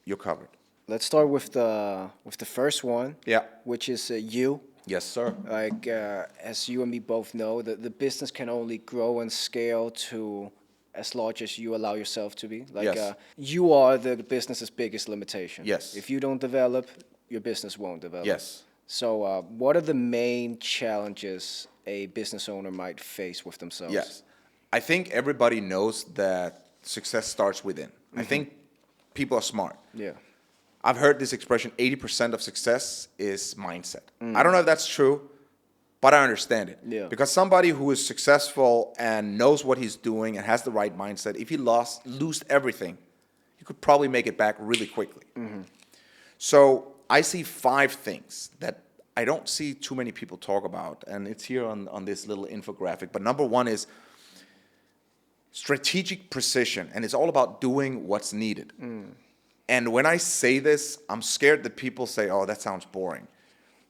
you're covered. Let's start with the first one. Yeah. Which is you. Yes, sir. Like as you and me both know, the business can only grow and scale to as large as you allow yourself to be. Like Yes. You are the business's biggest limitation. Yes. If you don't develop, your business won't develop. Yes. So what are the main challenges a business owner might face with themselves? Yes. I think everybody knows that success starts within. I think people are smart. Yeah. I've heard this expression, 80% of success is mindset. I don't know if that's true, but I understand it. Yeah. Because somebody who is successful and knows what he's doing and has the right mindset, if he lose everything, he could probably make it back really quickly. So I see 5 things that I don't see too many people talk about, and it's here on this little infographic. But number 1 is strategic precision, and it's all about doing what's needed. And when I say this, I'm scared that people say, oh, that sounds boring.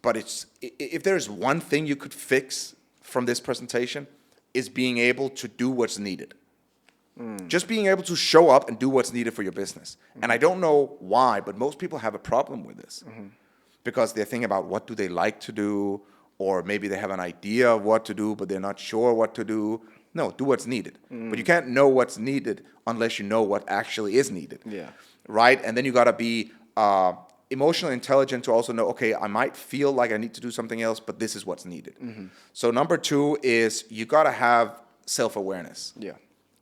But if there's one thing you could fix from this presentation, is being able to do what's needed. Just being able to show up and do what's needed for your business. And I don't know why, but most people have a problem with this. Because they're thinking about what do they like to do, or maybe they have an idea of what to do, but they're not sure what to do. No, do what's needed. But you can't know what's needed unless you know what actually is needed. Yeah. Right? And then you got to be emotionally intelligent to also know, okay, I might feel like I need to do something else, but this is what's needed. So number 2 is you got to have self-awareness. Yeah.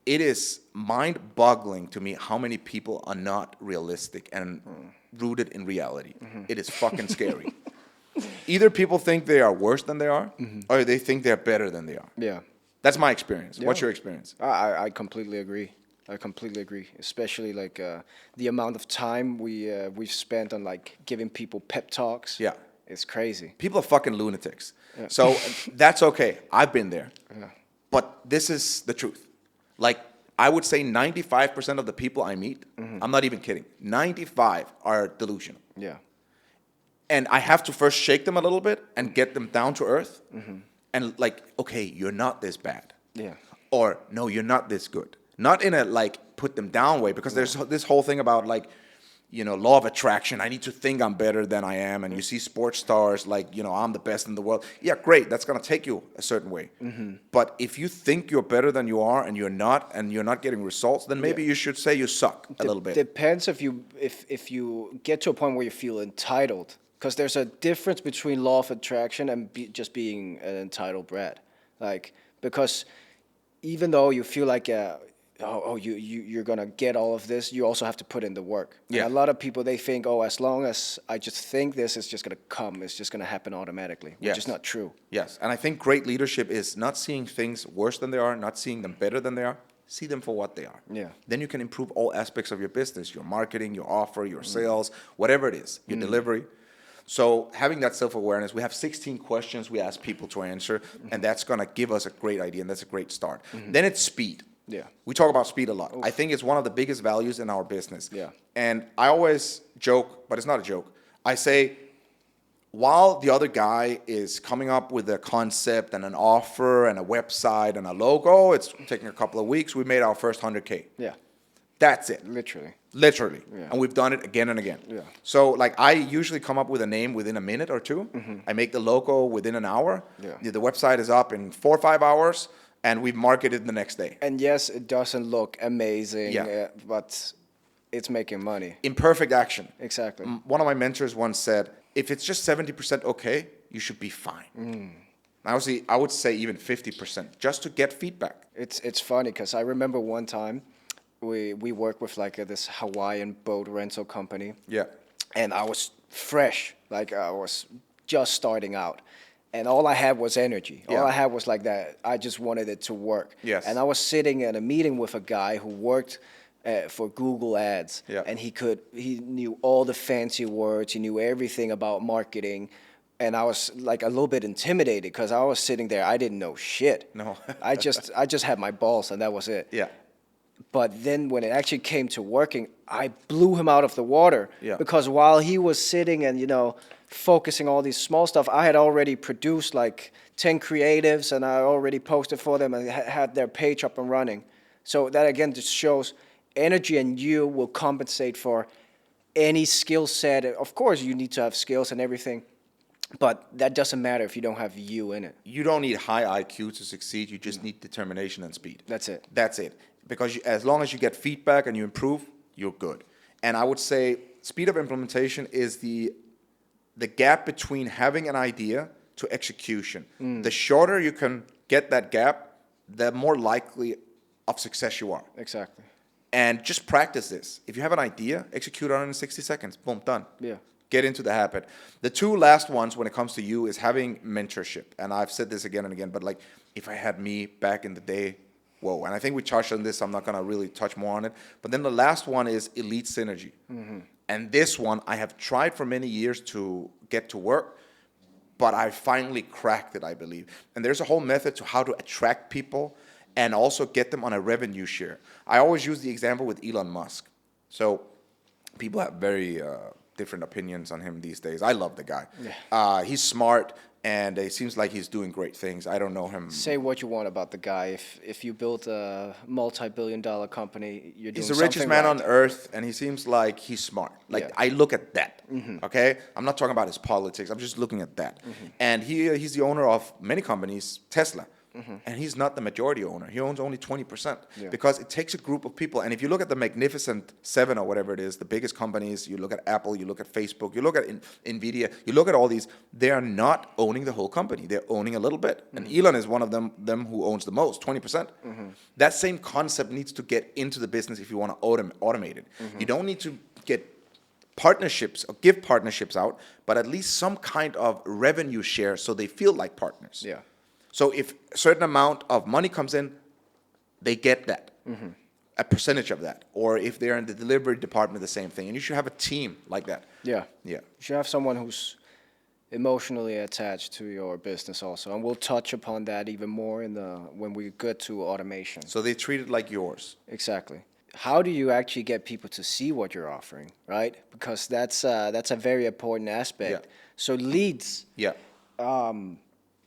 It is mind-boggling to me how many people are not realistic and rooted in reality. It is fucking scary. Either people think they are worse than they are, or they think they're better than they are. Yeah. That's my experience. Yeah. What's your experience? I completely agree. I completely agree. Especially like the amount of time we've spent on like giving people pep talks. Yeah. It's crazy. People are fucking lunatics. So that's okay. I've been there. Yeah. But this is the truth. Like, I would say 95% of the people I meet, I'm not even kidding, 95 are delusional. Yeah. And I have to first shake them a little bit and get them down to earth. And like, okay, you're not this bad. Yeah. Or, no, you're not this good. Not in a, like, put them down way, because there's this whole thing about, like, law of attraction. I need to think I'm better than I am. And you see sports stars like, I'm the best in the world. Yeah, great. That's going to take you a certain way. But if you think you're better than you are and you're not getting results, then maybe you should say you suck a little bit. Depends if you get to a point where you feel entitled. Because there's a difference between law of attraction and just being an entitled brat. Like, because even though you feel like you're gonna get all of this, you also have to put in the work. Yeah. And a lot of people, they think, as long as I just think this, it's just gonna come. It's just gonna happen automatically, which is not true. Yes, and I think great leadership is not seeing things worse than they are, not seeing them better than they are. See them for what they are. Yeah. Then you can improve all aspects of your business, your marketing, your offer, your sales, whatever it is, your delivery. So having that self-awareness, we have 16 questions we ask people to answer, and that's going to give us a great idea, and that's a great start. Then it's speed. Yeah. We talk about speed a lot. I think it's one of the biggest values in our business. Yeah. And I always joke, but it's not a joke. I say, while the other guy is coming up with a concept and an offer and a website and a logo, it's taking a couple of weeks, we made our first 100K. Yeah. That's it. Literally. Yeah. And we've done it again and again. Yeah. So like I usually come up with a name within a minute or two. I make the logo within an hour. Yeah. The website is up in 4 or 5 hours. and we market it the next day. And yes, it doesn't look amazing, Yeah. but it's making money. Imperfect action. Exactly. One of my mentors once said, if it's just 70% okay, you should be fine. I would say even 50%, just to get feedback. It's funny because I remember one time we worked with like this Hawaiian boat rental company. Yeah. And I was fresh, like I was just starting out, and all I had was energy. All Yeah. I had was like that. I just wanted it to work. Yes. And I was sitting at a meeting with a guy who worked for Google Ads, Yeah. and he knew all the fancy words. He knew everything about marketing. And I was like a little bit intimidated because I was sitting there. I didn't know shit. No. I just had my balls, and that was it. Yeah. But then when it actually came to working, I blew him out of the water. Yeah. Because while he was sitting and, focusing all these small stuff, I had already produced like 10 creatives, and I already posted for them and had their page up and running. So that again just shows energy, and you will compensate for any skill set. Of course, you need to have skills and everything, but that doesn't matter if you don't have you in it. You don't need high IQ to succeed. You just need determination and speed. That's it. That's it. Because as long as you get feedback and you improve, you're good. And I would say speed of implementation is the gap between having an idea to execution. The shorter you can get that gap, the more likely of success you are. Exactly. And just practice this. If you have an idea, execute on it in 60 seconds. Boom, done. Yeah. Get into the habit. The two last ones when it comes to you is having mentorship. And I've said this again and again, but like if I had me back in the day, whoa. And I think we touched on this. I'm not going to really touch more on it. But then the last one is elite synergy. And this one I have tried for many years to get to work, but I finally cracked it, I believe. And there's a whole method to how to attract people and also get them on a revenue share. I always use the example with Elon Musk. So people have very different opinions on him these days. I love the guy. Yeah. He's smart, and it seems like he's doing great things. I don't know him. Say what you want about the guy. If you built a multi-billion-dollar company, you're doing He's the richest man on earth, and he seems like he's smart. Like, Yeah. I look at that, okay? I'm not talking about his politics. I'm just looking at that. And he's the owner of many companies, Tesla. And he's not the majority owner. He owns only 20% because it takes a group of people. And if you look at the Magnificent Seven or whatever it is, the biggest companies, you look at Apple, you look at Facebook, you look at Nvidia, you look at all these, they are not owning the whole company. They're owning a little bit. And Elon is one of them who owns the most, 20%. That same concept needs to get into the business if you want to automate it. You don't need to get partnerships or give partnerships out, but at least some kind of revenue share so they feel like partners. Yeah. So if a certain amount of money comes in, they get that, a percentage of that. Or if they're in the delivery department, the same thing. And you should have a team like that. Yeah. Yeah. You should have someone who's emotionally attached to your business also. And we'll touch upon that even more when we get to automation. So they treat it like yours. Exactly. How do you actually get people to see what you're offering, right? Because that's a very important aspect. Yeah. So leads. Yeah.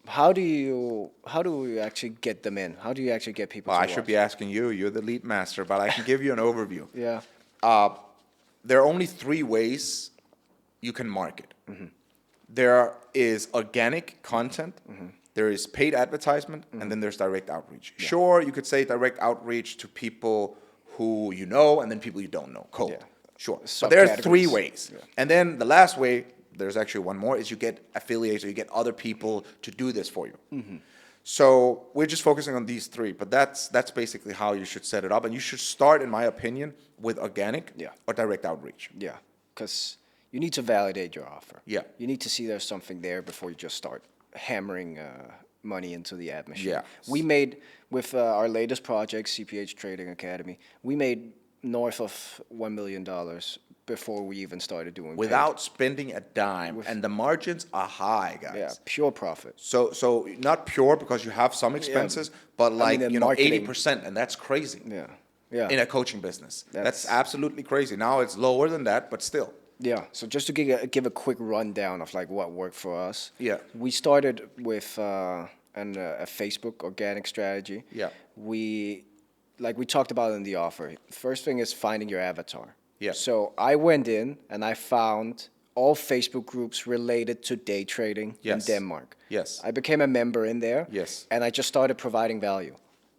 How do you actually get them in? How do you actually get people Well, to I should watch? be asking you. You're the lead master, but I can give you an overview. Yeah. There are only 3 ways you can market. There is organic content, there is paid advertisement, and then there's direct outreach. Yeah. Sure, you could say direct outreach to people who you know and then people you don't know, cold. Yeah. Sure. But there are 3 ways. Yeah. And then the last way, there's actually one more, is you get affiliates or you get other people to do this for you. So we're just focusing on these 3, but that's basically how you should set it up. And you should start, in my opinion, with organic or direct outreach. Yeah, because you need to validate your offer. Yeah. You need to see there's something there before you just start hammering money into the ad machine. Yeah. We made, with our latest project, CPH Trading Academy, we made north of $1 million before we even started doing without spending a dime, and the margins are high, guys. Yeah, pure profit. So not pure because you have some expenses, but like, I mean, 80%, and that's crazy. Yeah, yeah. In a coaching business, that's absolutely crazy. Now it's lower than that, but still. Yeah. So just to give a quick rundown of like what worked for us. Yeah. We started with a Facebook organic strategy. Yeah. We talked about in the offer. First thing is finding your avatar. Yeah. So I went in and I found all Facebook groups related to day trading in Denmark. Yes. I became a member in there. Yes. And I just started providing value.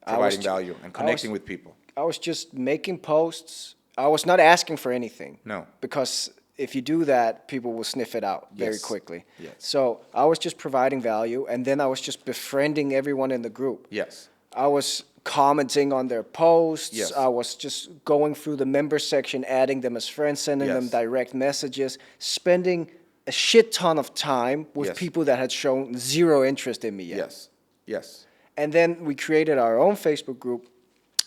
providing value and connecting with people. I was just making posts. I was not asking for anything. No. Because if you do that, people will sniff it out very Yes. quickly. Yes. So I was just providing value, and then I was just befriending everyone in the group. Yes. I was commenting on their posts. Yes. I was just going through the member section, adding them as friends, sending them Yes. direct messages, spending a shit ton of time with Yes. people that had shown zero interest in me yet. Yes. Yes. And then we created our own Facebook group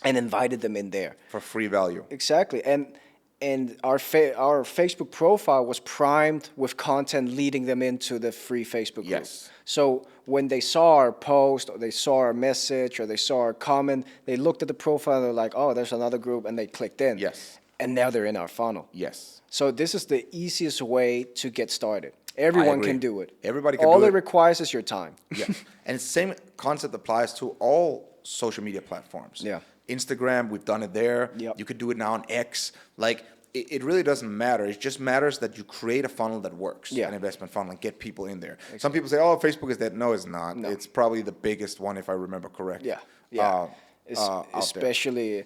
and invited them in there. For free value. Exactly. And our Facebook profile was primed with content leading them into the free Facebook group. Yes. So when they saw our post, or they saw our message, or they saw our comment, they looked at the profile and they're like, oh, there's another group, and they clicked in. Yes. And now they're in our funnel. Yes. So this is the easiest way to get started. Everyone agree. can do it. Everybody can All do it it. requires is your time. Yeah. And the same concept applies to all social media platforms. Yeah. Instagram, we've done it there. Yep. You could do it now on X. Like, it really doesn't matter. It just matters that you create a funnel that works, Yeah. an investment funnel, and get people in there. Some people say, oh, Facebook is dead. No, it's not. No. It's probably the biggest one, if I remember correct. Yeah, yeah. out there. Especially,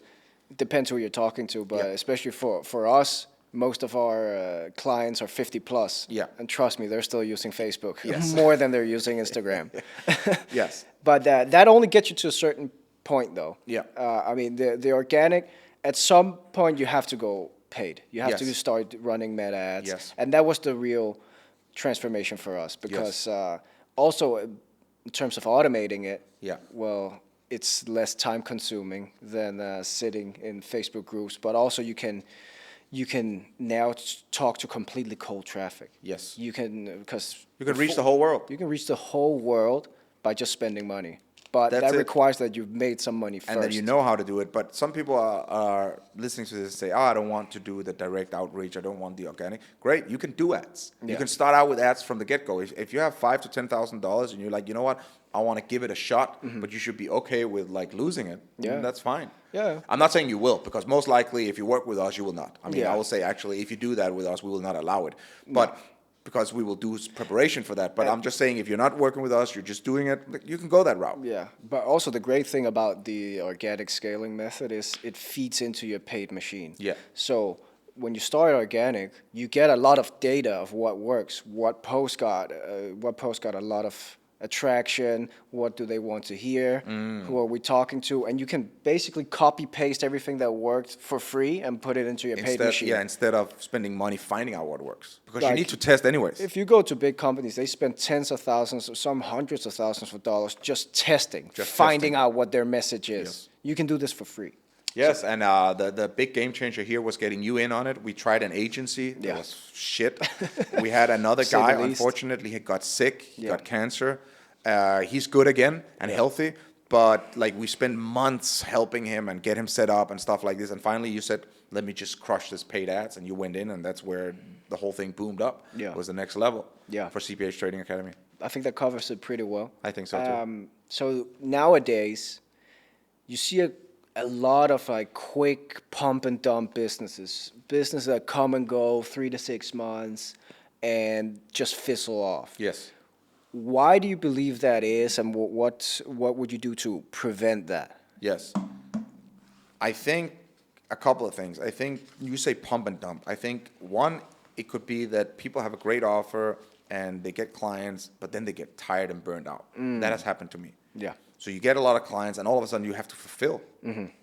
depends who you're talking to, but Yeah. especially for us, most of our clients are 50 plus. Yeah. And trust me, they're still using Facebook Yes. more than they're using Instagram. Yes. But that only gets you to a certain point, though. Yeah. I mean, the organic, at some point you have to go paid. You have to Yes. start running meta ads. Yes. And that was the real transformation for us because also in terms of automating it, Yeah. well, it's less time consuming than sitting in Facebook groups, but also you can now talk to completely cold traffic. Yes. You can because You can reach the whole world. you can reach the whole world by just spending money. But That's that it. requires that you've made some money first. And then you know how to do it. But some people are listening to this and say, oh, I don't want to do the direct outreach. I don't want the organic. Great, you can do ads. Yeah. You can start out with ads from the get-go. If you have $5,000 to $10,000 and you're like, you know what, I want to give it a shot, but you should be okay with like losing it. Yeah. That's fine. Yeah. I'm not saying you will, because most likely if you work with us, you will not. I mean, Yeah. I will say actually, if you do that with us, we will not allow it. But because we will do preparation for that. But I'm just saying, if you're not working with us, you're just doing it, you can go that route. Yeah, but also the great thing about the organic scaling method is it feeds into your paid machine. Yeah. So when you start organic, you get a lot of data of what works, what post got a lot of attraction, what do they want to hear, who are we talking to, and you can basically copy paste everything that worked for free and put it into your paid machine. Yeah, instead of spending money finding out what works. Because you Like, need to test anyways. If you go to big companies, they spend tens of thousands, or some hundreds of thousands of dollars just testing, finding testing. out what their message is. Yes. You can do this for free. Yes, and the big game changer here was getting you in on it. We tried an agency. That Yeah. was shit. We had another Say guy, the least. unfortunately, he got sick. He Yeah. got cancer. He's good again and healthy. But like we spent months helping him and get him set up and stuff like this. And finally you said, let me just crush this paid ads. And you went in, and that's where the whole thing boomed up. Yeah. It was the next level Yeah. for CPH Trading Academy. I think that covers it pretty well. I think so too. So nowadays, you see a lot of like quick pump and dump businesses that come and go 3 to 6 months and just fizzle off. Yes. Why do you believe that is, and what would you do to prevent that? Yes. I think a couple of things. I think you say pump and dump. I think one, it could be that people have a great offer and they get clients, but then they get tired and burned out. That has happened to me. Yeah. So you get a lot of clients, and all of a sudden you have to fulfill.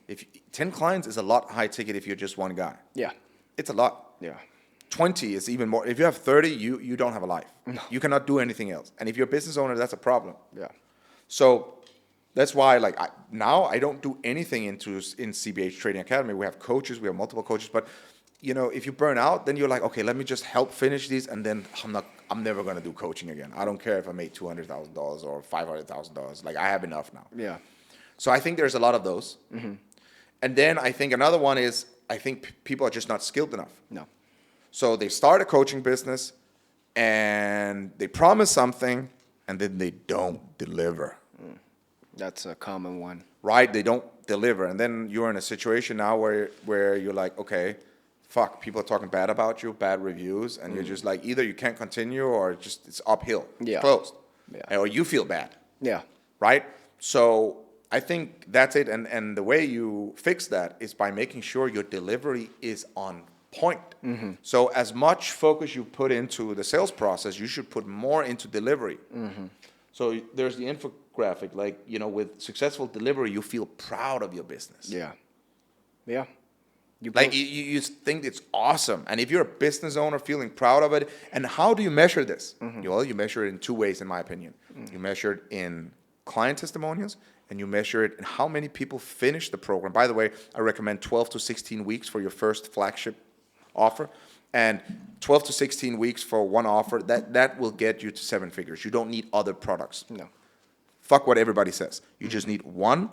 If 10 clients is a lot high ticket if you're just one guy. Yeah. It's a lot. Yeah. 20 is even more. If you have 30, you don't have a life. You cannot do anything else. And if you're a business owner, that's a problem. Yeah. So that's why, like, now I don't do anything in CBH Trading Academy. We have coaches, we have multiple coaches, but you know, if you burn out, then you're like, okay, let me just help finish these, and then I'm never gonna do coaching again. I don't care if I made $200,000 or $500,000. Like, I have enough now. Yeah. So I think there's a lot of those. And then I think another one is, I think people are just not skilled enough. No. So they start a coaching business and they promise something and then they don't deliver. That's a common one. Right? They don't deliver. And then you're in a situation now where you're like, okay, fuck, people are talking bad about you, bad reviews, and you're just like, either you can't continue or just it's uphill. Yeah. It's closed. Yeah. Or you feel bad. Yeah. Right? So I think that's it. And the way you fix that is by making sure your delivery is on point. So as much focus you put into the sales process, you should put more into delivery. So there's the infographic, like, with successful delivery, you feel proud of your business. Yeah. Yeah. Like you think it's awesome. And if you're a business owner feeling proud of it, and how do you measure this? Well, you measure it in two ways, in my opinion. You measure it in client testimonials, and you measure it in how many people finish the program. By the way, I recommend 12 to 16 weeks for your first flagship offer, and 12 to 16 weeks for one offer. That will get you to 7 figures. You don't need other products. No. Fuck what everybody says. You just need one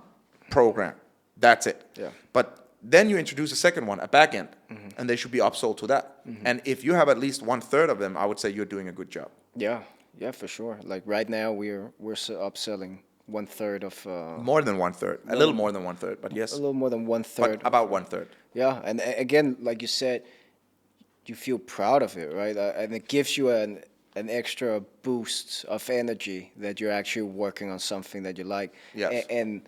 program. That's it. Yeah. But then you introduce a second one, a back end, and they should be upsold to that. And if you have at least 1/3 of them, I would say you're doing a good job. Yeah. Yeah, for sure. Like right now, we're upselling 1/3 of. More than 1/3, a little more than 1/3, but yes. A little more than 1/3. But about 1/3. Yeah, and again, like you said, you feel proud of it, right? And it gives you an extra boost of energy that you're actually working on something that you like. Yes. And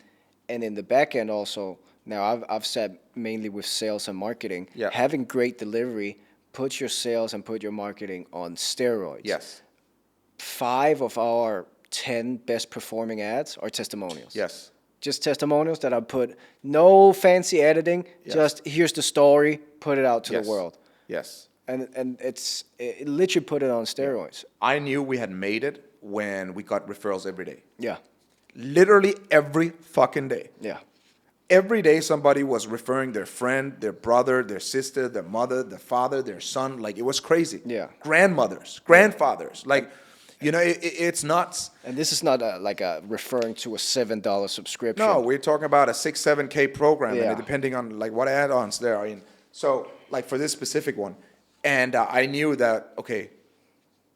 in the back end also. Now, I've said mainly with sales and marketing, Yeah. having great delivery, put your sales and put your marketing on steroids. Yes. 5 of our 10 best performing ads are testimonials. Yes. Just testimonials that I put, no fancy editing, Yes. just here's the story, put it out to Yes. the world. Yes. And it literally put it on steroids. I knew we had made it when we got referrals every day. Yeah, Literally every fucking day. yeah, Every day somebody was referring their friend, their brother, their sister, their mother, their father, their son. Like, it was crazy. Yeah. Grandmothers, grandfathers. Like, it's nuts. and this is not like a referring to a $7 subscription. No, we're talking about a 6-7K program, Yeah. and depending on like what add-ons there are in. So, like, for this specific one, and I knew that, okay,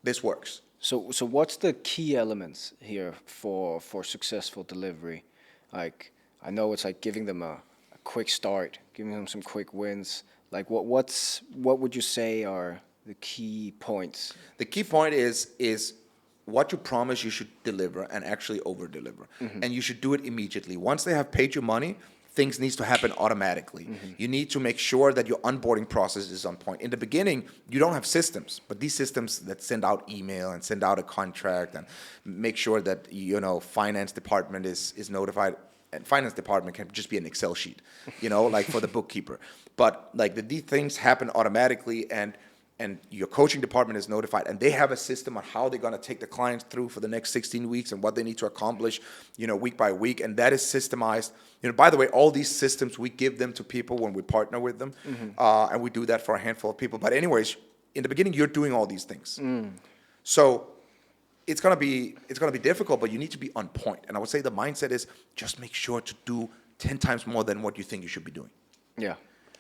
this works. So what's the key elements here for successful delivery? Like, I know it's like giving them a quick start, giving them some quick wins. Like, what would you say are the key points? The key point is what you promise you should deliver and actually over-deliver. And you should do it immediately. Once they have paid you money, things needs to happen automatically. You need to make sure that your onboarding process is on point. In the beginning, you don't have systems, but these systems that send out email and send out a contract and make sure that, finance department is notified. And finance department can just be an Excel sheet, like for the bookkeeper. But like these things happen automatically, and your coaching department is notified, and they have a system on how they're going to take the clients through for the next 16 weeks and what they need to accomplish, week by week, and that is systemized. By the way, all these systems, we give them to people when we partner with them, and we do that for a handful of people. But anyways, in the beginning, you're doing all these things. So it's gonna be difficult, but you need to be on point. And I would say the mindset is just make sure to do 10 times more than what you think you should be doing. Yeah.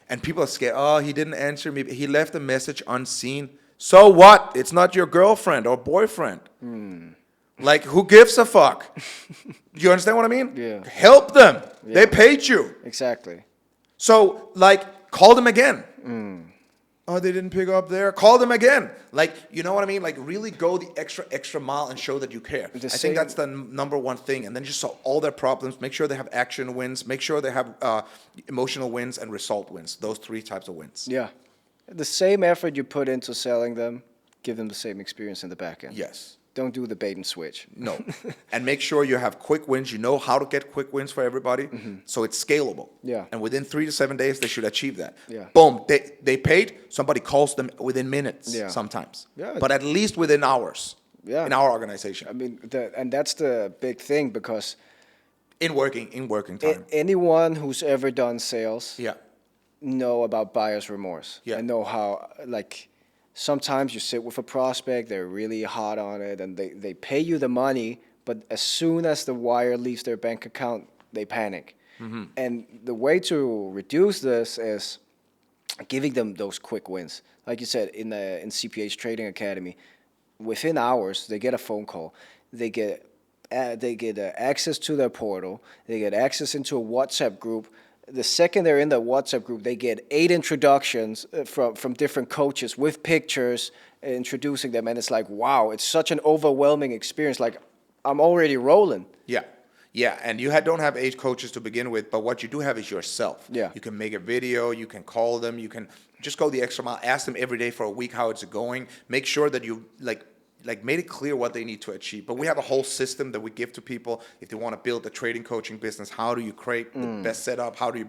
And people are scared. Oh, he didn't answer me. He left a message unseen. So what? It's not your girlfriend or boyfriend. Like, who gives a fuck? You understand what I mean? Yeah. Help them. Yeah. They paid you. Exactly. So, like, call them again. Oh, they didn't pick up there. Call them again. Like, you know what I mean? Like, really go the extra mile and show that you care. I think that's the number one thing. And then just solve all their problems. Make sure they have action wins. Make sure they have emotional wins and result wins. Those 3 types of wins. Yeah. The same effort you put into selling them, give them the same experience in the back end. Yes. Don't do the bait and switch. No. And make sure you have quick wins. You know how to get quick wins for everybody. So it's scalable. Yeah. And within 3 to 7 days, they should achieve that. Yeah. Boom. They paid. Somebody calls them within minutes sometimes. Yeah. But at least within hours. Yeah. In our organization. I mean, and that's the big thing, because In working time. anyone who's ever done sales Yeah. know about buyer's remorse. Yeah. I know how, like, sometimes you sit with a prospect, they're really hot on it, and they pay you the money, but as soon as the wire leaves their bank account, they panic. And the way to reduce this is giving them those quick wins. Like you said, in CPA's Trading Academy, within hours, they get a phone call. They get access to their portal. They get access into a WhatsApp group. The second they're in the WhatsApp group, they get 8 introductions from different coaches with pictures introducing them. And it's like, wow, it's such an overwhelming experience. Like, I'm already rolling. Yeah. Yeah, and you don't have age coaches to begin with, but what you do have is yourself. Yeah. You can make a video, you can call them, you can just go the extra mile, ask them every day for a week how it's going. Make sure that you like made it clear what they need to achieve. But we have a whole system that we give to people if they want to build a trading coaching business. How do you create the best setup? How do you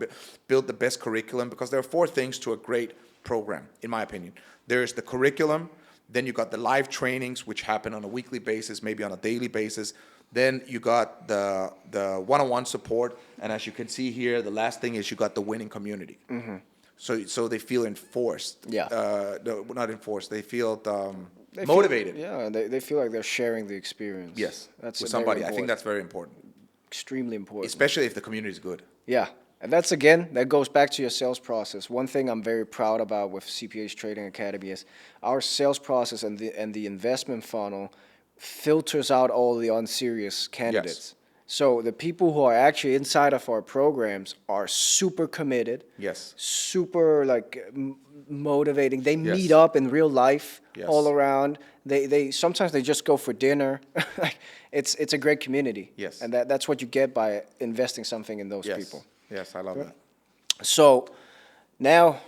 build the best curriculum? Because there are 4 things to a great program, in my opinion. There's the curriculum, then you got the live trainings, which happen on a weekly basis, maybe on a daily basis. Then you got the one-on-one support, and as you can see here, the last thing is you got the winning community. So they feel enforced. Yeah. No, not enforced. They feel They motivated. Feel, yeah, they feel like they're sharing the experience. Yes, that's with very somebody. I think important. that's very important, Extremely important. especially if the community is good. Yeah, and that's again, that goes back to your sales process. One thing I'm very proud about with CPA's Trading Academy is our sales process and the investment funnel filters out all the unserious candidates. So the people who are actually inside of our programs are super committed. Yes. Super like motivating. They Yes. meet up in real life Yes. all around. They sometimes they just go for dinner. Like it's a great community. Yes. And that's what you get by investing something in those Yes. people. Yes, I love that. So now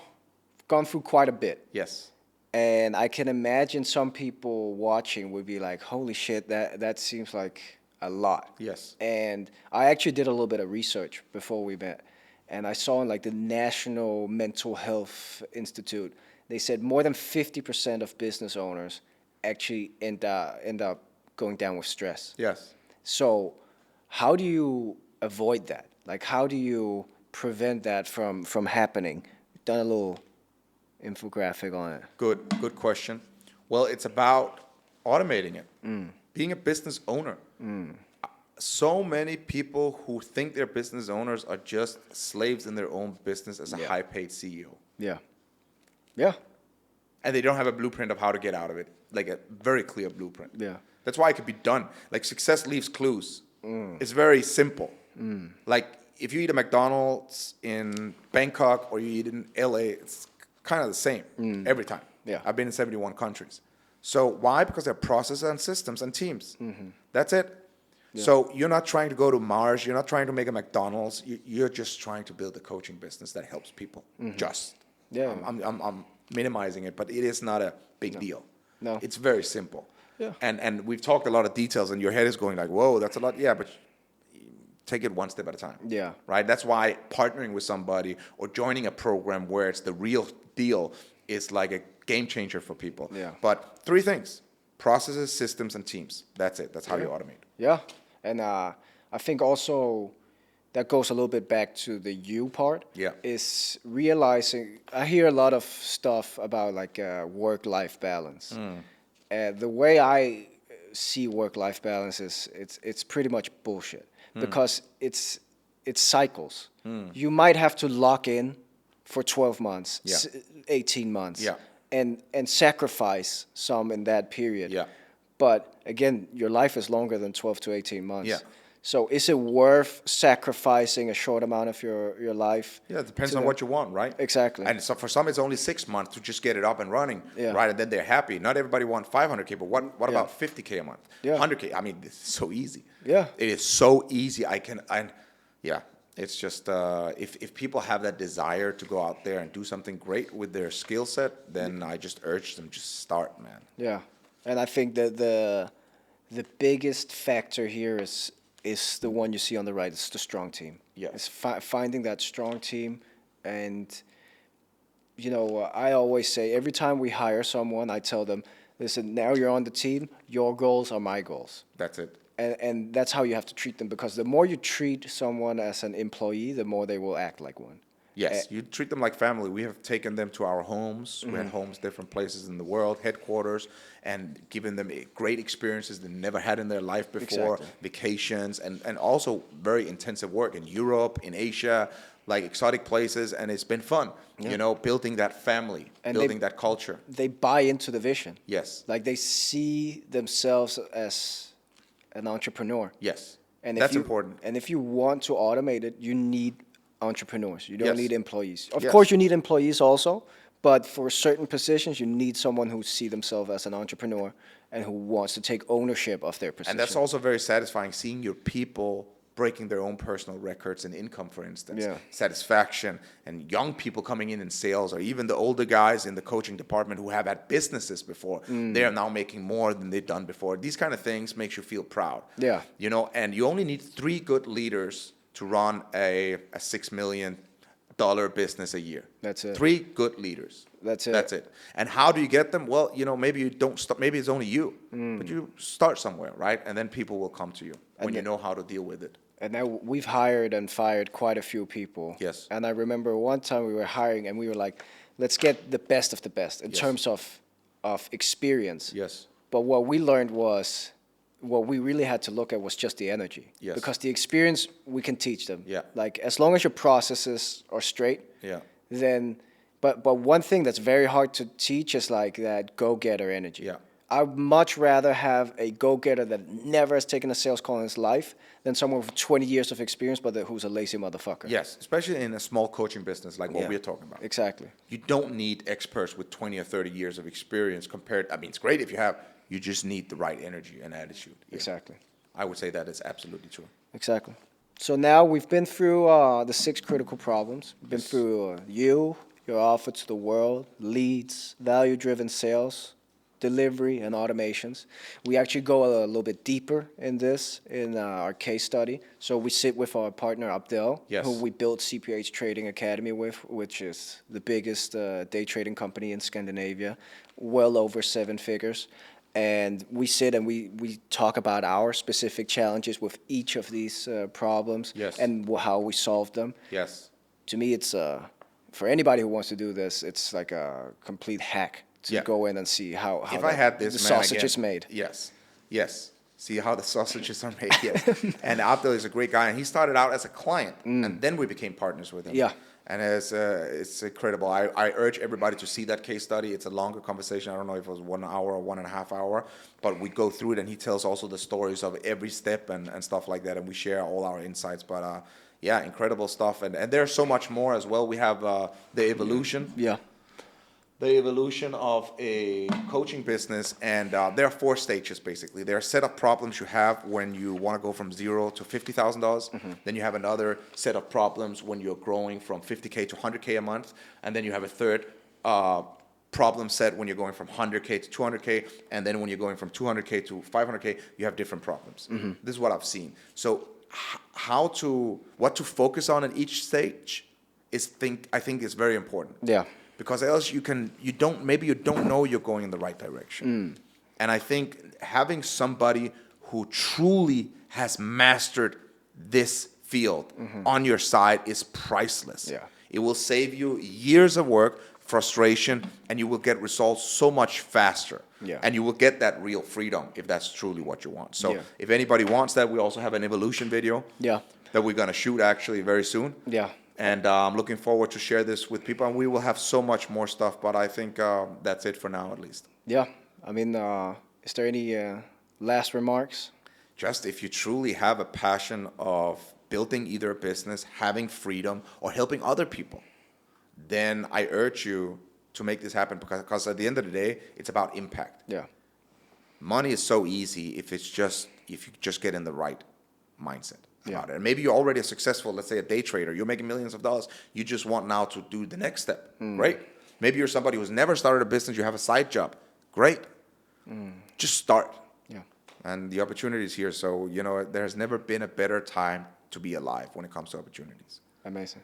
gone through quite a bit. Yes. And I can imagine some people watching would be like, holy shit, that seems like a lot. Yes. And I actually did a little bit of research before we met. And I saw in like the National Mental Health Institute, they said more than 50% of business owners actually end up going down with stress. Yes. So how do you avoid that? Like, how do you prevent that from happening? Done a little infographic on it. Good question. Well, it's about automating it. Being a business owner. So many people who think they're business owners are just slaves in their own business as a Yeah. high-paid CEO. Yeah. Yeah. And they don't have a blueprint of how to get out of it, like a very clear blueprint. Yeah. That's why it could be done. Like success leaves clues. It's very simple. Like if you eat a McDonald's in Bangkok or you eat in LA, it's kind of the same every time. Yeah. I've been in 71 countries. So why? Because there are processes and systems and teams. That's it. Yeah. So you're not trying to go to Mars. You're not trying to make a McDonald's. You're just trying to build a coaching business that helps people. Just. Yeah. I'm minimizing it, but it is not a big deal. No. It's very simple. Yeah. And we've talked a lot of details, and your head is going like, whoa, that's a lot. Yeah, but take it one step at a time. Yeah. Right? That's why partnering with somebody or joining a program where it's the real deal is like a game changer for people. Yeah. But 3 things: processes, systems, and teams. That's it. That's how you automate. Yeah. And I think also that goes a little bit back to the you part. Yeah. Is realizing, I hear a lot of stuff about like work-life balance. The way I see work-life balance is it's pretty much bullshit because it's cycles. You might have to lock in for 12 months, Yeah. 18 months, Yeah. and sacrifice some in that period. Yeah. But again, your life is longer than 12 to 18 months. Yeah. So is it worth sacrificing a short amount of your life? Yeah, it depends to on that? what you want, right? Exactly. And so for some, it's only 6 months to just get it up and running, Yeah. right? And then they're happy. Not everybody wants 500K, but what Yeah. about 50K a month? Yeah. 100K? I mean, it's so easy. Yeah. It is so easy. Yeah, it's just, if people have that desire to go out there and do something great with their skill set, then I just urge them, just start, man. Yeah. And I think that the biggest factor here is the one you see on the right. It's the strong team. Yeah. It's finding that strong team. And, you know, I always say every time we hire someone, I tell them, listen, now you're on the team, your goals are my goals. That's it. And that's how you have to treat them, because the more you treat someone as an employee, the more they will act like one. Yes, you treat them like family. We have taken them to our homes. We had homes different places in the world, headquarters, and given them great experiences they never had in their life before, Exactly. vacations, and also very intensive work in Europe, in Asia, like exotic places, and it's been fun, you know, building that family, And building that culture. They buy into the vision. Yes, Like they see themselves as an entrepreneur. yes, And that's if you, important. And if you want to automate it, you need entrepreneurs. You don't Yes. need employees. Of Yes. course, you need employees also, but for certain positions, you need someone who see themselves as an entrepreneur and who wants to take ownership of their position. And that's also very satisfying, seeing your people breaking their own personal records in income, for instance, Yeah. satisfaction, and young people coming in sales, or even the older guys in the coaching department who have had businesses before, they are now making more than they've done before. These kind of things makes you feel proud. Yeah. You know, and you only need 3 good leaders to run a $6 million business a year. That's it. 3 good leaders. That's it. That's it. And how do you get them? Well, you know, maybe you don't start, maybe it's only you, but you start somewhere, right? And then people will come to you when you know how to deal with it. And now we've hired and fired quite a few people. Yes. And I remember one time we were hiring and we were like, let's get the best of the best in terms of experience. Yes. But what we learned was, what we really had to look at was just the energy. Yes. Because the experience, we can teach them. Yeah. Like, as long as your processes are straight, Yeah. then, but one thing that's very hard to teach is like that go-getter energy. Yeah. I'd much rather have a go-getter that never has taken a sales call in his life than someone with 20 years of experience but who's a lazy motherfucker. Yes, especially in a small coaching business like what Yeah. we're talking about. Exactly. You don't need experts with 20 or 30 years of experience compared. I mean, it's great if you have. You just need the right energy and attitude. Yeah. Exactly. I would say that is absolutely true. Exactly. So now we've been through the 6 critical problems. We've been through your offer to the world, leads, value-driven sales, delivery, and automations. We actually go a little bit deeper in this in our case study. So we sit with our partner Abdel, Yes. who we built CPH Trading Academy with, which is the biggest day trading company in Scandinavia, well over 7 figures. And we sit and we talk about our specific challenges with each of these problems. Yes. And how we solve them. Yes. To me, it's for anybody who wants to do this, it's like a complete hack to Yeah. go in and see how If I had this, the man, sausage again, is made. Yes. Yes. See how the sausages are made. Yes. And Abdel is a great guy, and he started out as a client, and then we became partners with him. Yeah. And it's incredible. I urge everybody to see that case study. It's a longer conversation. I don't know if it was 1 hour or 1.5 hours, but we go through it, and he tells also the stories of every step and stuff like that, and we share all our insights. But yeah, incredible stuff. And there's so much more as well. We have the evolution. Yeah. The evolution of a coaching business, and there are 4 stages basically. There are set of problems you have when you want to go from $0 to $50,000. Then you have another set of problems when you're growing from 50K to 100K a month, and then you have a third problem set when you're going from 100K to 200K, and then when you're going from 200K to 500K, you have different problems. This is what I've seen. So what to focus on in each stage I think is very important. Yeah. Because else you don't know you're going in the right direction. And I think having somebody who truly has mastered this field on your side is priceless. Yeah. It will save you years of work, frustration, and you will get results so much faster. Yeah. And you will get that real freedom if that's truly what you want. So Yeah. if anybody wants that, we also have an evolution video Yeah. that we're going to shoot actually very soon. Yeah. And I'm looking forward to share this with people, and we will have so much more stuff, but I think that's it for now at least. Yeah. I mean, is there any last remarks? Just if you truly have a passion of building either a business, having freedom, or helping other people, then I urge you to make this happen, because at the end of the day, it's about impact. Yeah. Money is so easy if you just get in the right mindset about Yeah. it. And maybe you're already a successful, let's say a day trader, you're making millions of dollars, you just want now to do the next step, right? Maybe you're somebody who's never started a business, you have a side job, great. Just start. Yeah. And the opportunity is here, so, there has never been a better time to be alive when it comes to opportunities. Amazing.